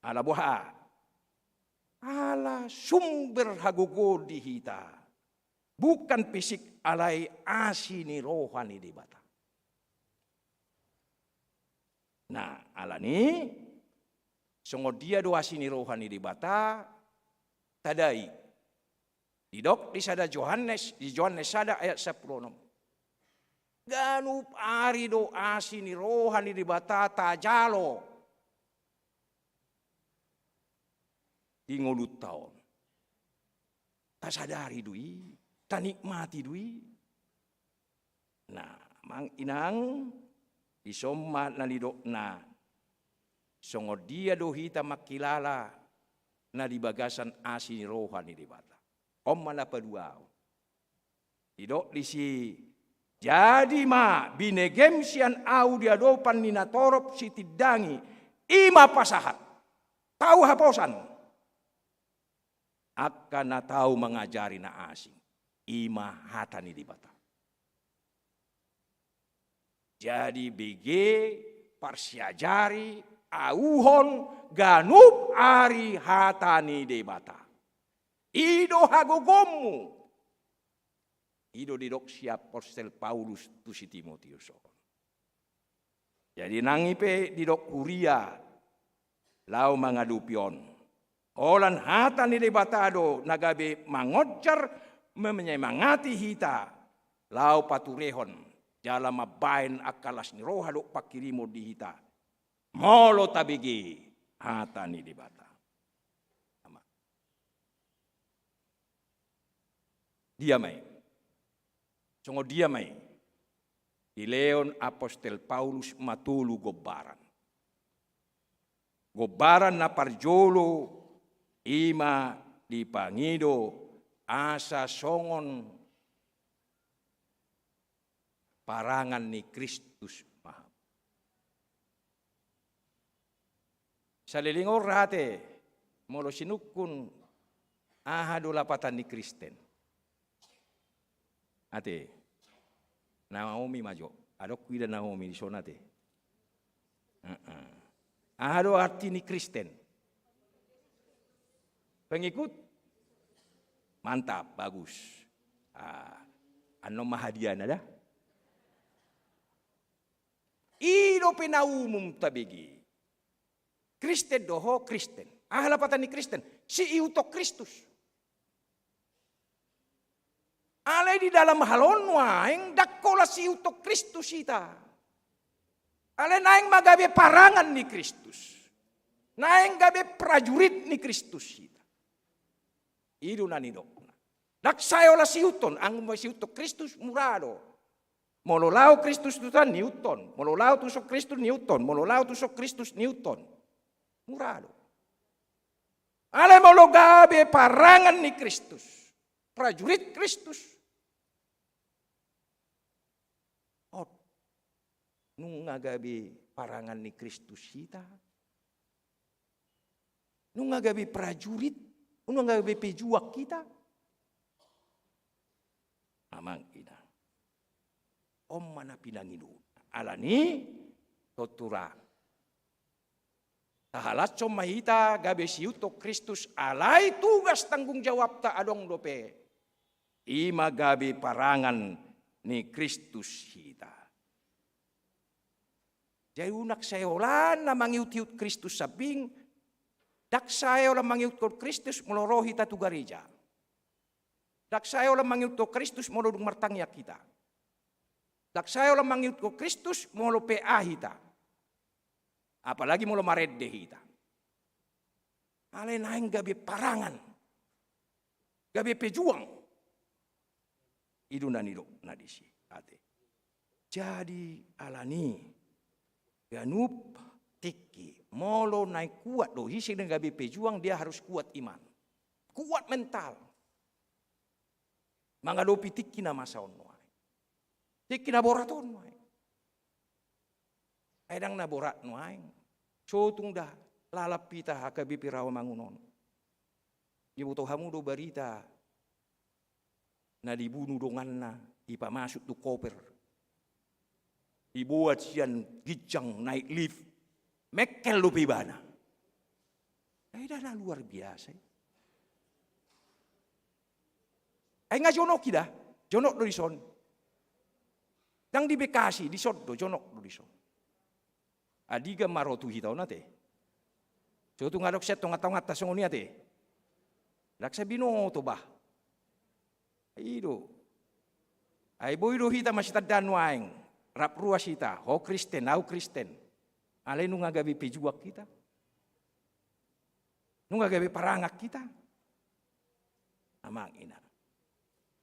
E: Ala buha, ala sumber hagugo di hita, bukan fisik alai asini rohani di bata. Nah, ala ni, sungguh dia do asini rohani di bata, tadai. Didok di sada Yohanes, di Yohanes sada ayat 10. Ganup ari do asini rohani di bata tajalo. Di ngolut taon. Tak sadari dui, tak nikmati dui. Nah, mang inang isomat na lidok na. Songo dia dohita makilala na di bagasan asin rohani di bata. Om mana paduaw. Idok lisi jadi ma binegem sian au dia dopan nina torop si tidangi ima pasahat. Tahu haposan. akan na tahu mengajari na asing. Ima hatani di bata. Jadi bege parsiajari auhon ganup ari hatani di bata. Ido hagogomu. Ido didok siap Apostel Paulus tu si Timotius. Jadi nangipe didok Uria lau mangadupion. Olan hatani di batado nagabe mangojar menyemangati hita lau paturehon dalam mabain akalas ni roha do pakirimo di hita molo tabigi hatani di bata. Diamai. Songo diamai. Di Leon Apostel Paulus matulu gobaran. Gobaran na parjolo ima di pangido asa songon parangan ni Kristus mahal. Salilingor rate molo sinukun ahado lapatan ni Kristen. Ate Naomi majo, adok kuida Naomi di sana te. Ahado arti ni Kristen. Pengikut mantap, bagus. Ano mahadian ada? Ido pinaumum tabigi. Kristen doho Kristen. Lapatan ni Kristen. Si iutok Kristus. Alay di dalam halon waing dakola si utok Kristus ita. Alay naing magabe parangan ni Kristus. Naing gabe prajurit ni Kristus ita. Ido na nidok. Daksayo la si uton ang si utok Kristus murado. Mololao Kristus tutan Newton. Mololao tusok Kristus Newton. Mololao tusok Kristus Newton. Murado. Alay molo gabe parangan ni Kristus. Prajurit Kristus. Nung ngagabi parangan ni Kristus kita. Nung ngagabi prajurit. Nung ngagabi pejuak kita. Amang ina. Om mana pinangidu. Alani totura. Tahalat som mahita gabi siuto Kristus alay tugas tanggung jawab ta adong dope. Ima gabi parangan ni Kristus kita. Jadi unak sayolan na mangiut-iut Kristus sabing, dak sayo lang mangiut ko Kristus molorohi tatu gareja. Dak sayo lang mangiut ko Kristus molodung martangya kita. Dak sayo lang mangiut ko Kristus molo peahita. Apalagi molo maredde hita. Ale naing gabi parangan. Gabi pejuang. Idu na nido na disi ate. Jadi alani ganup tiki molo naik kuat do hisi dengan gabi pejuang dia harus kuat iman. Kuat mental. Mangalopi tiki na masaon noai. Tiki na boraton noai. Edang na borat noai. Sotung dah lalap pita hakabi pirawa mangunon. Ibu tohamu do barita na dibunuh dongan na ipamasuk tu koper. Dibuat sian gijang naik lift. Mekel lupi bana. Dana luar biasa. Nga jonok kita. Jonok do dison. Dang di Bekasi, di Soddo, jonok do dison. Adiga marotu hitaw nate. So tu ngalok set tong atong atas ngoni ate. Laksa binoto ba. Ido. Ay boydo hita masitaddan waing. Rap ruas kita, ho Kristen, au Kristen. Alay nung agabi pejuak kita. Nung agabi parangak kita. Amang ina.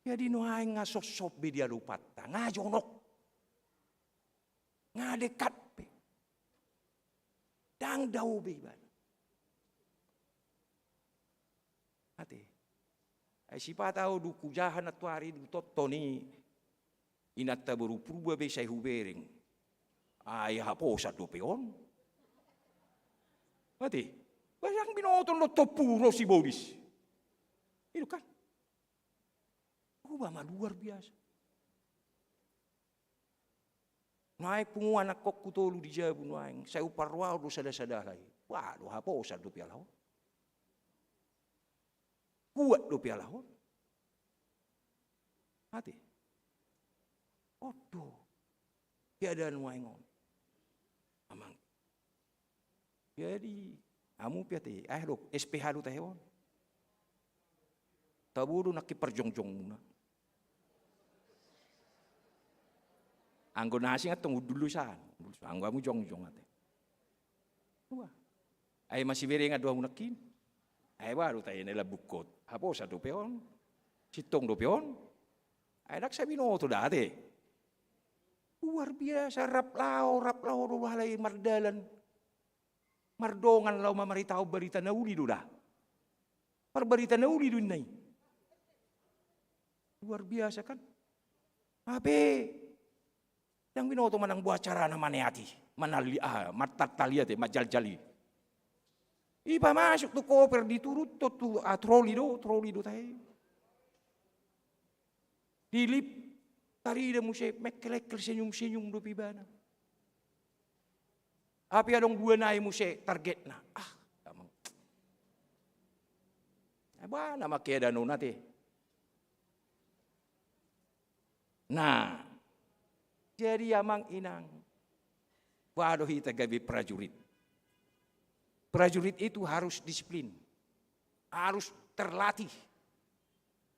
E: Jadi nuhay nga sosop bidia lupat. Nga jonok. Nga dekat pe. Dang daw biban. Ate. Ay sipa tao duku jahan at tuari dutot ni. Inatta berupruba be say hubering. Ay hapo sa dopeon. Ate. Bayang binoton lo topuro si Boris. Itu kan. Mama luar biasa. Naik pungu anak kok kutolu di jabu naing. Saya uparwa do sada-sadalai. Waduh, apa usah do pialahon. Kuat do pialahon. Hati. Odo. Tiada nuaingon. Amang. Jadi, amu piati. Dok, SPH do tahewon. Taburu nak kiperjong-jong muna. Anggo nasi ngatong dulu saan. Anggo amu jong-jong ate. Wah. Ay masih beri nga doang nakin. Ay baru tayo nila bukot. Hapo sa dopeon. Sitong dopeon. Ay nagsabi no to dati. Luar biasa raplao do halay mardalan. Mardongan law mamaritaw barita na uli do da. Parbarita na uli dun nay. Luar biasa kan? Ape, yang binoto manang buat acara na maneati, matataliate, majaljali. Iba masuk tu koper diturut tu troli do tayo. Dilip, tari da musye, mekkelekkel senyum do pibana. Api adong dua nai musye target na. Tamang. Aba nama keda no nate. Nah, jadi amang inang, waduh kita gabi prajurit. Prajurit itu harus disiplin, harus terlatih,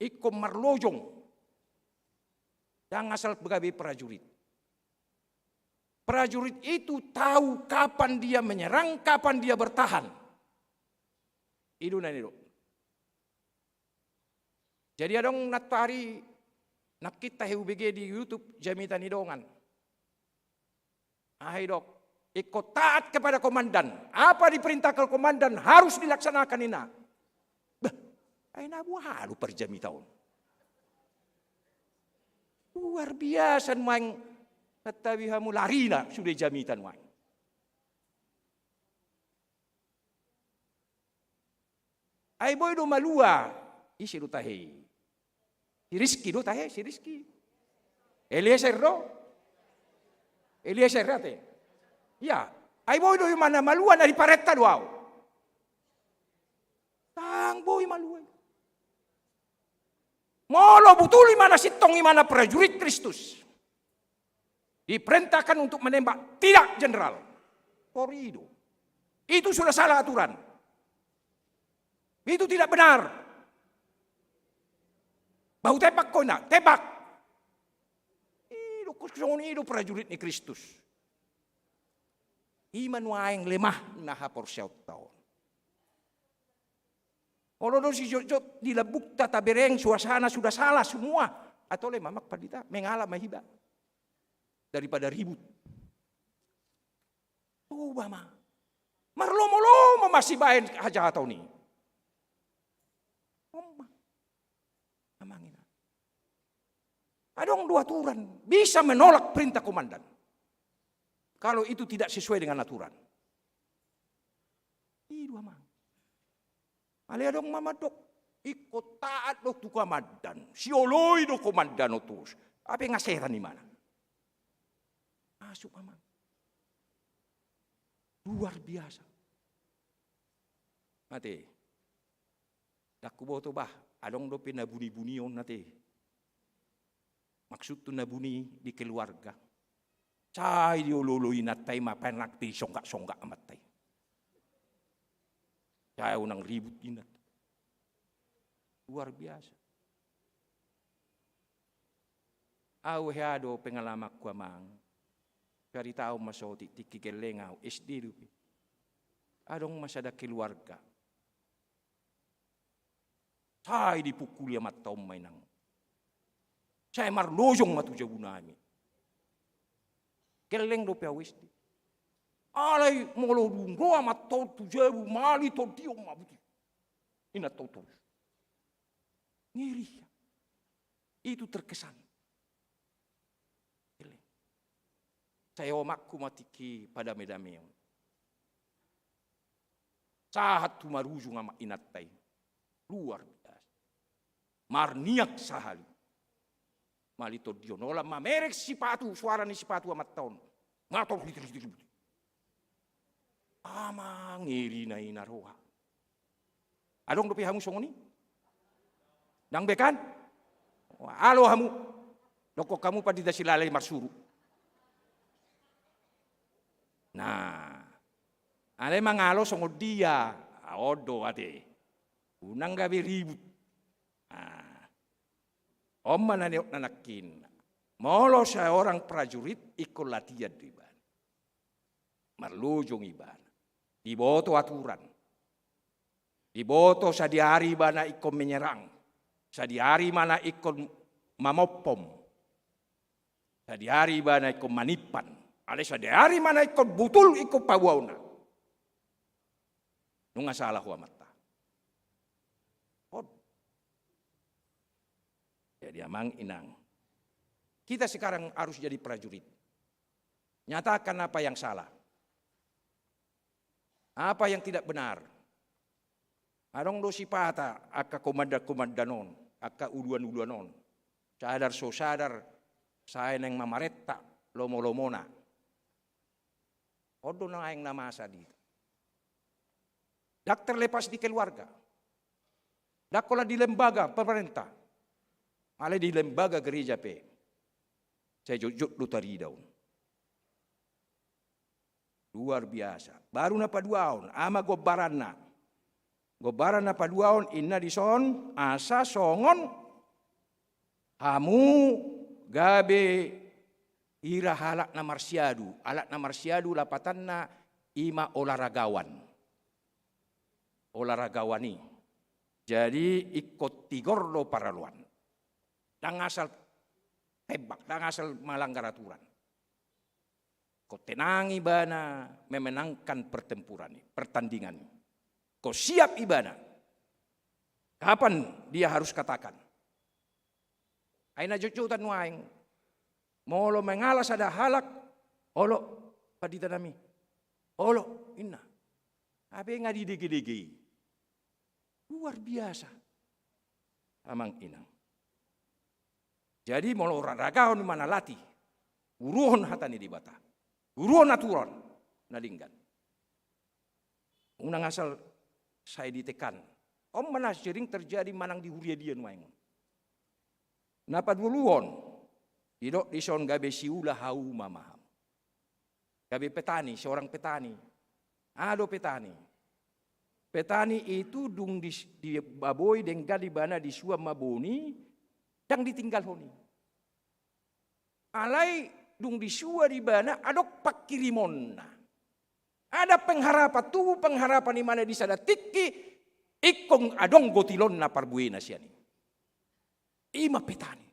E: ikut merlojong, jangan asal gabi prajurit. Prajurit itu tahu kapan dia menyerang, kapan dia bertahan. Itu nani dok. Jadi adong natari. Nakita HUBG di YouTube Jamitan Hidongan. Dok, ikut taat kepada komandan. Apa diperintahkan komandan harus dilaksanakan ina. Ay nabuhalo per Jamitan. Luar biasa mang katabihamu larina sudah Jamitan mang. Ay boy do malua isi do tahe. Si Rizky do tahe, si Rizky. Eliezer do. Eliezer ate. Ya, ay boy do yung mana maluan na di pareta do aw. Tang boy maluan. Molo butuli mana sitong imana prajurit Kristus. Diperintahkan untuk menembak, tidak jenderal. Korido. Itu sudah salah aturan. Itu tidak benar. Bau tebak ko na, tebak. Itu prajurit ni Kristus. Iman waeng lemah na hapor siya taon. Kalau si Jojo dilabuk tata bereng suasana sudah salah semua. Atau lemah makpadita mengalah mahiba. Daripada ribut. Coba mah. Marlomo-lomo masih bayan haja atau ni. Amangin. Adong dua aturan. Bisa menolak perintah komandan. Kalau itu tidak sesuai dengan aturan. Itu amang. Ali adong mamadok. Ikut taat dok tu komandan. Sioloi do komandan terus. Apa ngaseran di mana? Masuk amang. Luar biasa. Mati. Daku boto bah. Adong do pinabuni-bunion nate. Maksud tu nabuni di keluarga. Cai diololoi natai mapan nakti songgak-songgak amat tai. Cai unang ribut inat. Luar biasa. Awehado pengalamak ko amang. Kari tao masoti tikikelengau SD rupi. Adong masada keluarga. Cai dipukuli amat taom mainang. Cai marlojong matu jabunami. Keleng do piawisti. Alay molodung do amat tau tu jabu mali to dio mabuti. Ina tau terus. Ngiri. Itu terkesan. Keleng. Saya omakku matiki pada medameon. Sahat tu marujung amat inatai. Luar biasa. marniak sahali. Malito dionola mamerek sipatu, suara ni sipatu amat taon. Ngator hitir. Ama ngiri na inaroha. Adong dopi hamu songoni? Nang bekan? Alo hamu. Doko kamu pa di dasilalay marsuru. Nah, ale mangalo songod dia. Odo ate. Unang gabi ribut. Om mananiok nanakin. Molo seorang prajurit ikut latihan di Ibana. Marlujung Ibana. Diboto aturan. Diboto sadiari Ibana ikut menyerang. Sadiari mana ikut mamopom. Sadiari Ibana ikut manipan. Ale sadiari mana ikut butul ikut pawauna. Nunga salah huamata. Jadi amang inang. Kita sekarang harus jadi prajurit. Nyatakan apa yang salah. Apa yang tidak benar. Arong dosi pata akka komandanon, akka uluan-uluanon. Sadar so sadar saya neng mamaretta lomo-lomona. Odo na yang namasa dito. Dak terlepas di keluarga. Dakola di lembaga pemerintah. Ale di lembaga gereja pe. Saya jujur lutari daun. Luar biasa. Baru na paduaon ama gobaranna. Gobaranna paduaon inna dison asa songon hamu gabe ira halak na marsiadu. Alak na marsiadu lapatanna ima olahragawan. Olahragawani. Jadi ikut tigorlo paraluan. Dan asal tebak, dan asal melanggar aturan. Kau tenang Ibana memenangkan pertempuran, pertandingan. Kau siap Ibana. Kapan dia harus katakan? Aina jujutan waing. Molo mengalas ada halak. Olo padita nami. Olo inna. Abe ngadi digi-digi. Luar biasa. Amang inang. Jadi molo ragaon di mana latih. Uruhon hatani di bata. Uruhon aturan. Nalinggan. Unang asal saya ditekan. Om mana sering terjadi manang di huria dia nuaing. Napa duluon. Idok dison gabe siula hau mamaham. Gabe petani, seorang petani. Ado petani. Petani itu dung di baboy dengga di bana di suam maboni. Yang ditinggal honi. Alai dung disua di bana adok pakirimon. Ada pengharapan tubuh pengharapan di mana di sana tiki ikong adong gotilon na parbuena siani. Ima petani.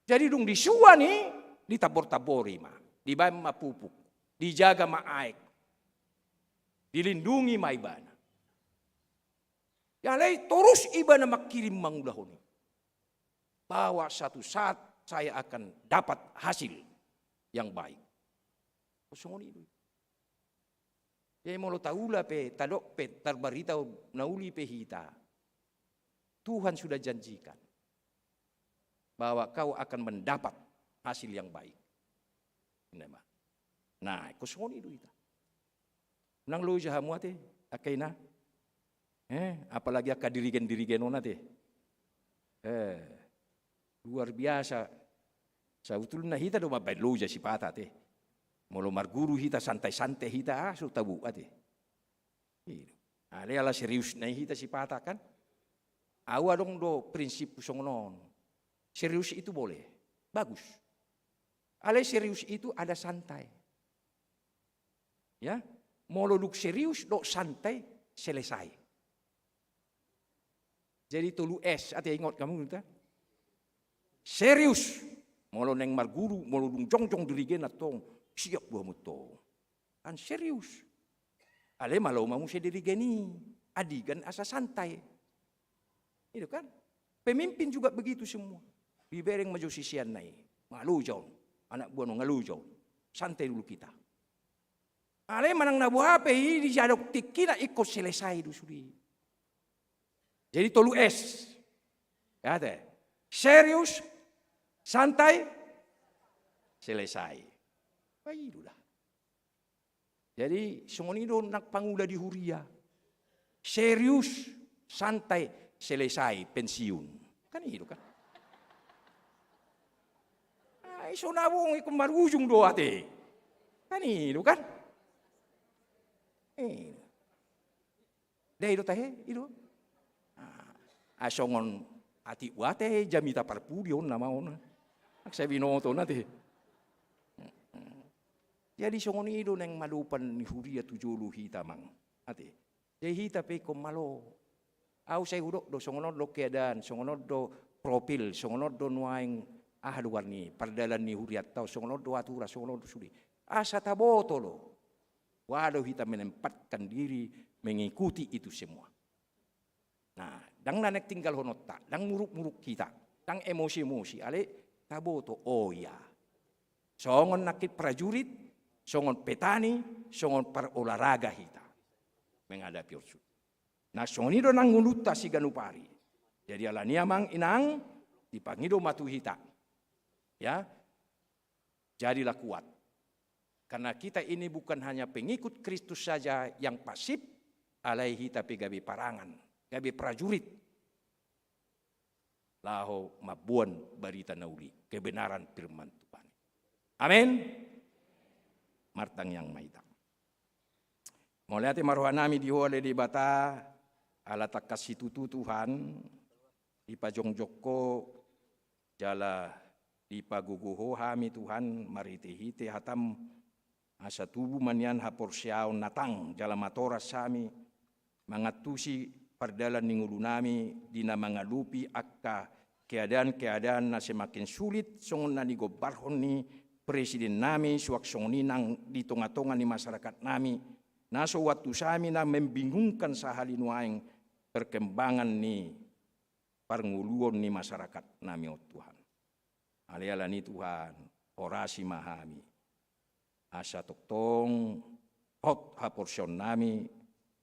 E: Jadi dung disua ni ditabor-tabori ma, dibayam mapupuk, dijaga maaik. Dilindungi ma ibana. Yalai terus ibana makirim mangulahoni. Bahwa satu saat saya akan dapat hasil yang baik. Kosongon itu. Ya mau tahu lah pe, tadok pe, terbarita nauli pe hita. Tuhan sudah janjikan bahwa kau akan mendapat hasil yang baik. Nah, kosongon itu kita. Nang lo jahamu ate, akaina. Apalagi akka dirigen onate. Luar biasa. Sebetulnya hita do mabay loja si pata te. Molo marguru hita santai-santai hita so tabu ate. Ale ala serius na hita si pata kan. Awa dong do prinsip songonon. Serius itu boleh. Bagus. Ale serius itu ada santai. Ya, molo duk serius do santai selesai. Jadi tulu es ate ingot kamu kita. Serius, molo neng marguru, molo dung jong dirigen atong siap buah muto. Kan serius. Ale malau mau saya dirigeni, adigan asa santai. Itu kan, pemimpin juga begitu semua. Bibereng maju sisian nai, malu jauh, anak buah ngalu jauh, santai dulu kita. Ale manang nabu HP di jadok,
F: 家族的 kita ikut selesai itu suri. Jadi tolu es.
E: jadi tolu es, molo neng marguru, molo dung jong dirigen atong siap buah muto. Kan serius. Ale malau mau saya dirigeni, adigan asa santai. Itu kan, pemimpin juga begitu semua. Bibereng maju sisian nai, malu jauh, santai dulu kita. Ale manang nabu HP di jadok tikina ikut selesai itu suri. Kata, serius, santai, selesai. Baiklah. Jadi, songonido nak pangula di Huria. Serius, santai, selesai, pensiun. Kan itu kan. Iso nabung ikut marujung doa te. Kan itu kan. Dahil tahe itu. Asongon ati wate jamita parpudion namaon. Aksa binoto nate. Jadi songon itu neng malupan ni Huria 70 hitamang. Ate. Jadi hita pe komalo. Au saya hudok do songonod do keadaan, songonod do profil, songonod do nuaing luar ni perdalan ni Huriat tau songonod do atura, songonod do sudi. Asa taboto lo. Walau kita menempatkan diri mengikuti itu semua. Nah, dang nanek tinggal honota, dang muruk-muruk kita, dang emosi-emosi, ale taboto, oh ya. Songon nakit prajurit, songon petani, songon par olahraga kita. Menghadapi ursu. Nah, songido nang nguluta si ganupari. Jadi ala niamang inang, dipangido matu hita. Ya, jadilah kuat. Karena kita ini bukan hanya pengikut Kristus saja yang pasif, alaihi tapi gabi parangan, gabi prajurit. Laho mabuan barita nauli, kebenaran firman Tuhan. Amin. Martang yang maitang. Moliati marohanami dihuale di bata, ala takas situtu Tuhan, di pajong joko, jala di paguguho hami Tuhan, marite-hite hatam, asa tubuh manian hapor siaw natang jala matora sami mangatusi perdalan ningulu nami dina mangalupi akka keadaan-keadaan na semakin sulit songon na digobarhon ni presiden nami suak songoninang di tonga-tonga ni masyarakat nami naso waktu sami na membingungkan sahalinuaing perkembangan ni parnguluon ni masyarakat nami o Tuhan. Aliala ni Tuhan orasi mahami. Asa toktong hot haporsion nami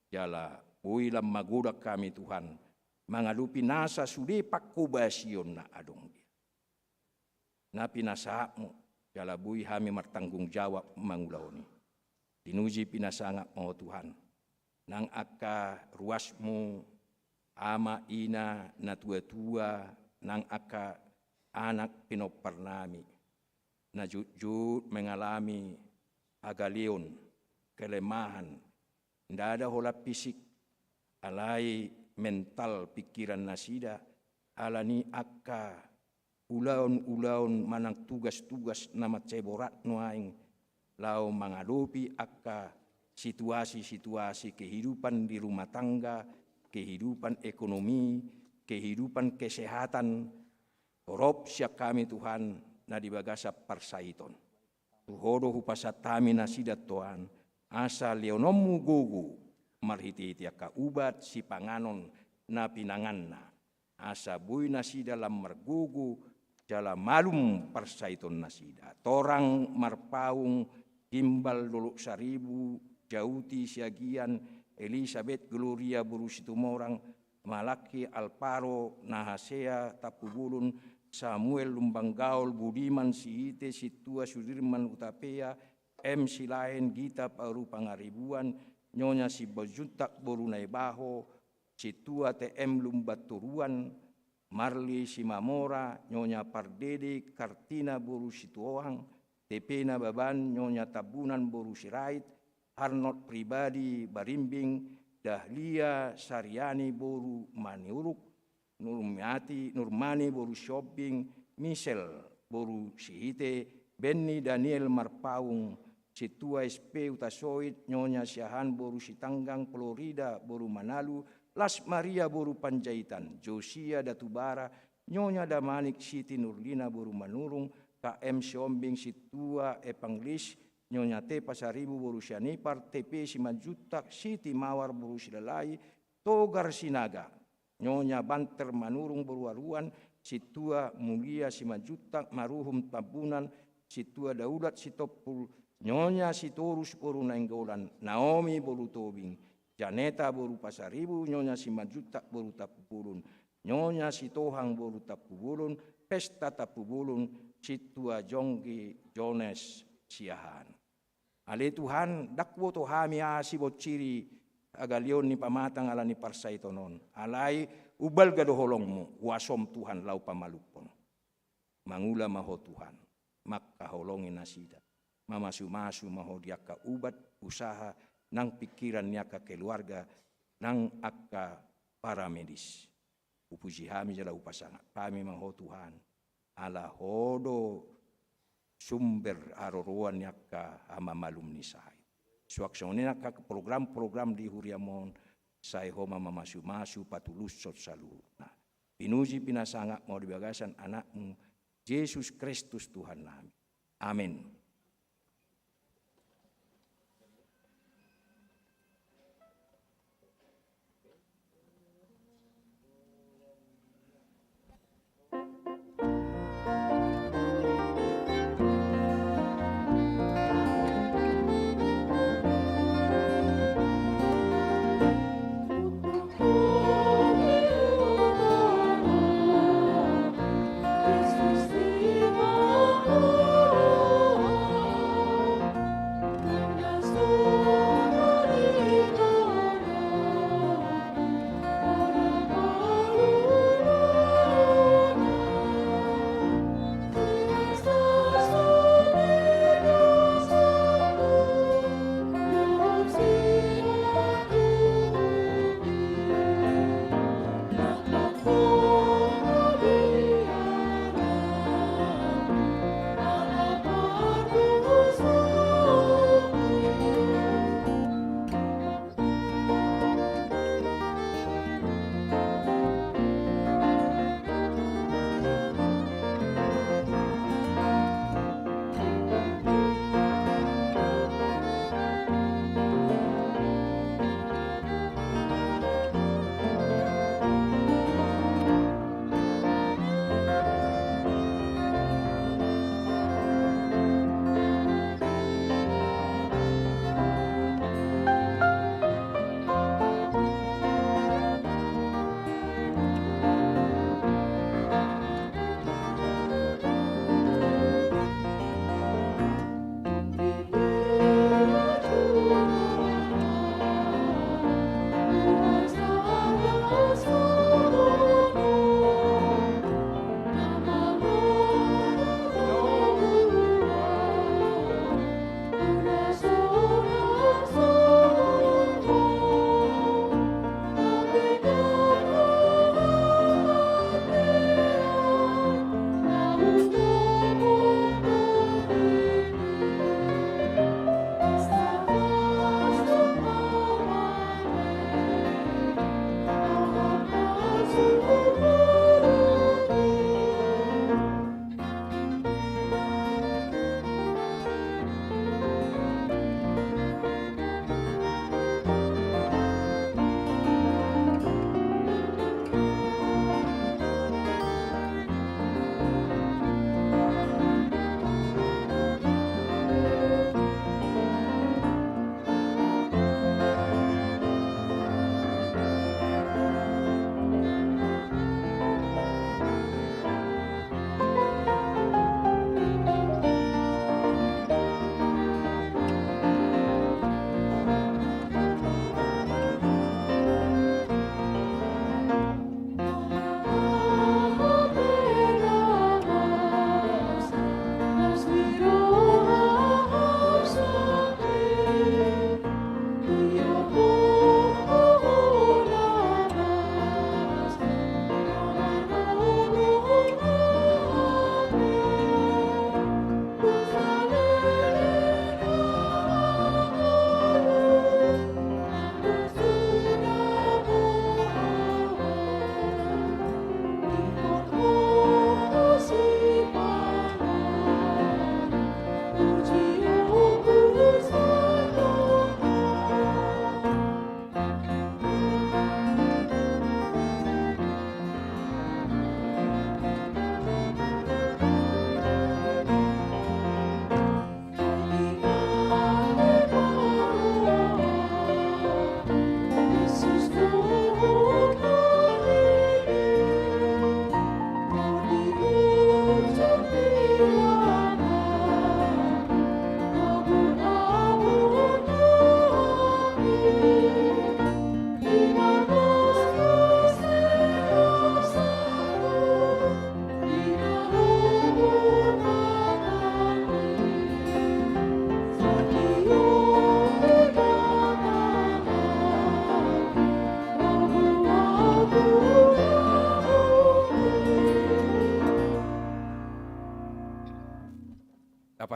E: jala uilam magudak kami Tuhan mangalupi nasa sudepak kubasion na adong dia. Na pinasaakmo jala bui hami martanggung jawab mangulaoni. Tinuji pinasangak mo Tuhan nang akka ruasmu ama ina na tua-tua nang akka anak pinopar nami na jujur mengalami agalion, kelemahan, tidak ada hola fisik, alai mental pikiran nasida, alani akka ulaun-ulaun manang tugas-tugas nama ceborat nuaing, lau mengalupi akka situasi-situasi kehidupan di rumah tangga, kehidupan ekonomi, kehidupan kesehatan, rob siap kami Tuhan, na dibagasa parsaiton. Tuhodo hupasatami nasidat Tuhan, asa leonomu gugu, marhiti-hiti akka ubat si panganon na pinanganna, asa bui nasida lam margugu, jala malum parsaiton nasida. Torang marpaung, timbal dolok saribu, jauti siagian, Elizabeth Gloria Burusitumorang, Malaki Alparo, Nahasea Tapubulun, Samuel Lumbanggaul, Budiman Siite, Situa Sudirman Utapea, M. Silain, Gita Paru Pangaribuan, Nyonya Sibajuntak Borunai Baho, Situa TM Lumbaturuan, Marli Simamora, Nyonya Pardede, Kartina Boru Situohang, Tepena Baban, Nyonya Tabunan Boru Sirait, Arnold Pribadi Barimbing, Dahlia Sariani Boru Maniuruk, Nurmani Boru Shopping, Michelle Boru Sihite, Benny Daniel Marpaung, Situa SP Utasoit, Nyonya Siahan Boru Sitanggang, Florida Boru Manalu, Las Maria Boru Panjaitan, Josia Datubara, Nyonya Damanik Siti Nurlina Boru Manurung, KM Siombing Situa Epanglis, Nyonya T Pasaribu Boru Sianipar, TP Simanjutak, Siti Mawar Boru Silalai, Togar Sinaga, Nyonya Banter Manurung Beruaruan, Situa Mulia Simajutak, Maruhum Tabunan, Situa Daulat Sitopul, Nyonya Sitorus Boru Nainggolan, Naomi Boru Tobing, Janeta Boru Pasaribu, Nyonya Simajutak Boru Tapupulun, Nyonya si tohang bolu tapubulun, pesta tapubulun, si tua jonggi Jones siahan. Ale Tuhan, dakwo to hami asibot ciri agalion ni pamatang ala ni parsay tonon. Alay, ubal gadoholong mo, wasom Tuhan lau pamalupon. Mangula maho Tuhan, makaholongin nasida. Mamasu-masu maho dia ka ubat usaha nang pikiran niya ka keluarga nang akka para medis. Upuji kami jala upasanga. Kami maho Tuhan. Ala hodo sumber aroruan niya ka amamalum ni sahay. Suaksyon niya ka program-program di huriamon say ho mamasu-masu patulusot sa luhuna. Pinuji pinasanga mo dibagasan anakmu Yesus Kristus Tuhan namin. Amin.
F: Yesus di bawah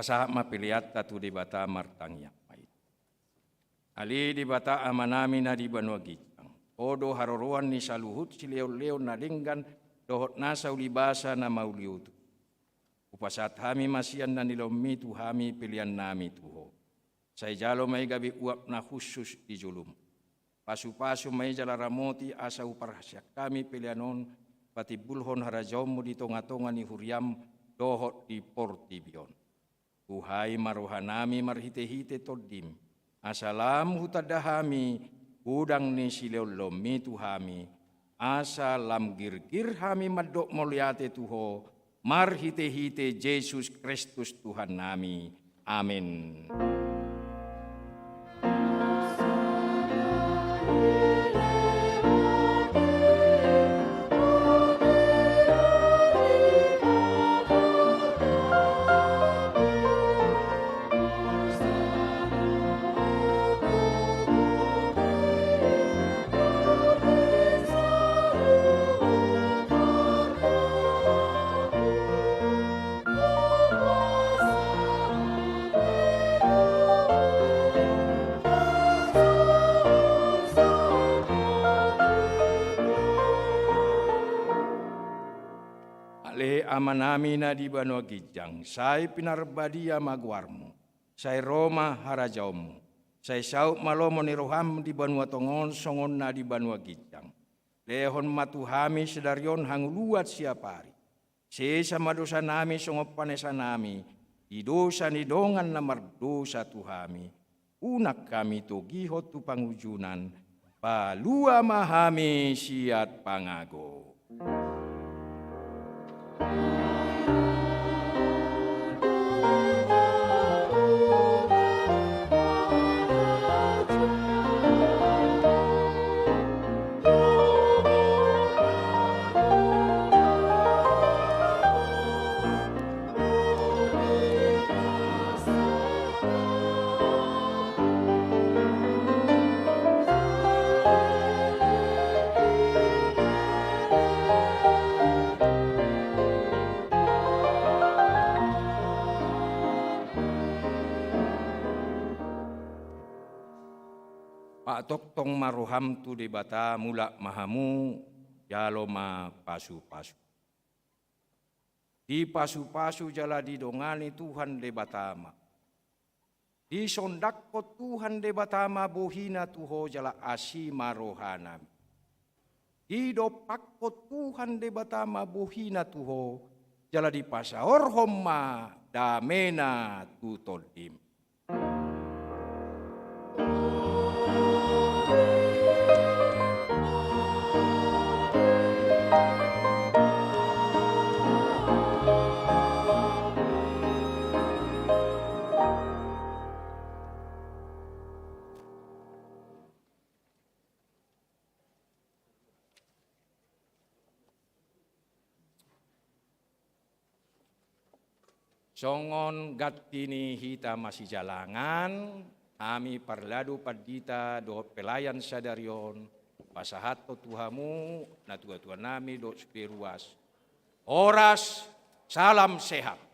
E: Pasah mapiliat tatu di bata martangya mai. Ali di bata amanami na di banua gijang. Odo haroruan ni saluhut si leo-leo na linggan dohot nasa ulibasa na mauliutu. Upasat hami masian na nilomi tu hami pilihan nami tuho. Say jalo may gabi uap na khusus di julum. Pasu-pasu may jalaramoti asa uparhasyak kami pilihanon pati bulhon harajaw mo di tonga-tonga ni Huriam dohot di Portibion. Tuhai maruhanami marhite-hite todim. Asalam hutadahami udang ni sileolomi tuhami. Asalam girgir hami madok moliate tuho. Marhite-hite Yesus Kristus Tuhan nami. Amin. Amanami na di banua gijang, say pinarbadia magwarmo, say Roma harajawmo, say sauk malomo ni roham di banua tongon songon na di banua gijang. Lehon matuhami sedarion hanguluat siapari, sesa madosa nami songop panesa nami, di dosa ni dongan na mardosa tuhami, unak kami to gihot tu pangujunan, palua mahami siat pangago. Pak tong maruham tu di bata mula mahamu jalo ma pasu-pasu. Di pasu-pasu jala didongani Tuhan de batama. Di sondak ko Tuhan de batama bohina tuho jala asima rohanam. Di dopak ko Tuhan de batama bohina tuho jala di pasaor homma damena tutodim. Songon gatini hita masih jalangan, kami parladu padita do pelayan sadarion, pasahat to tuhamu, na tua nami do spiruas. Oras, salam sehat.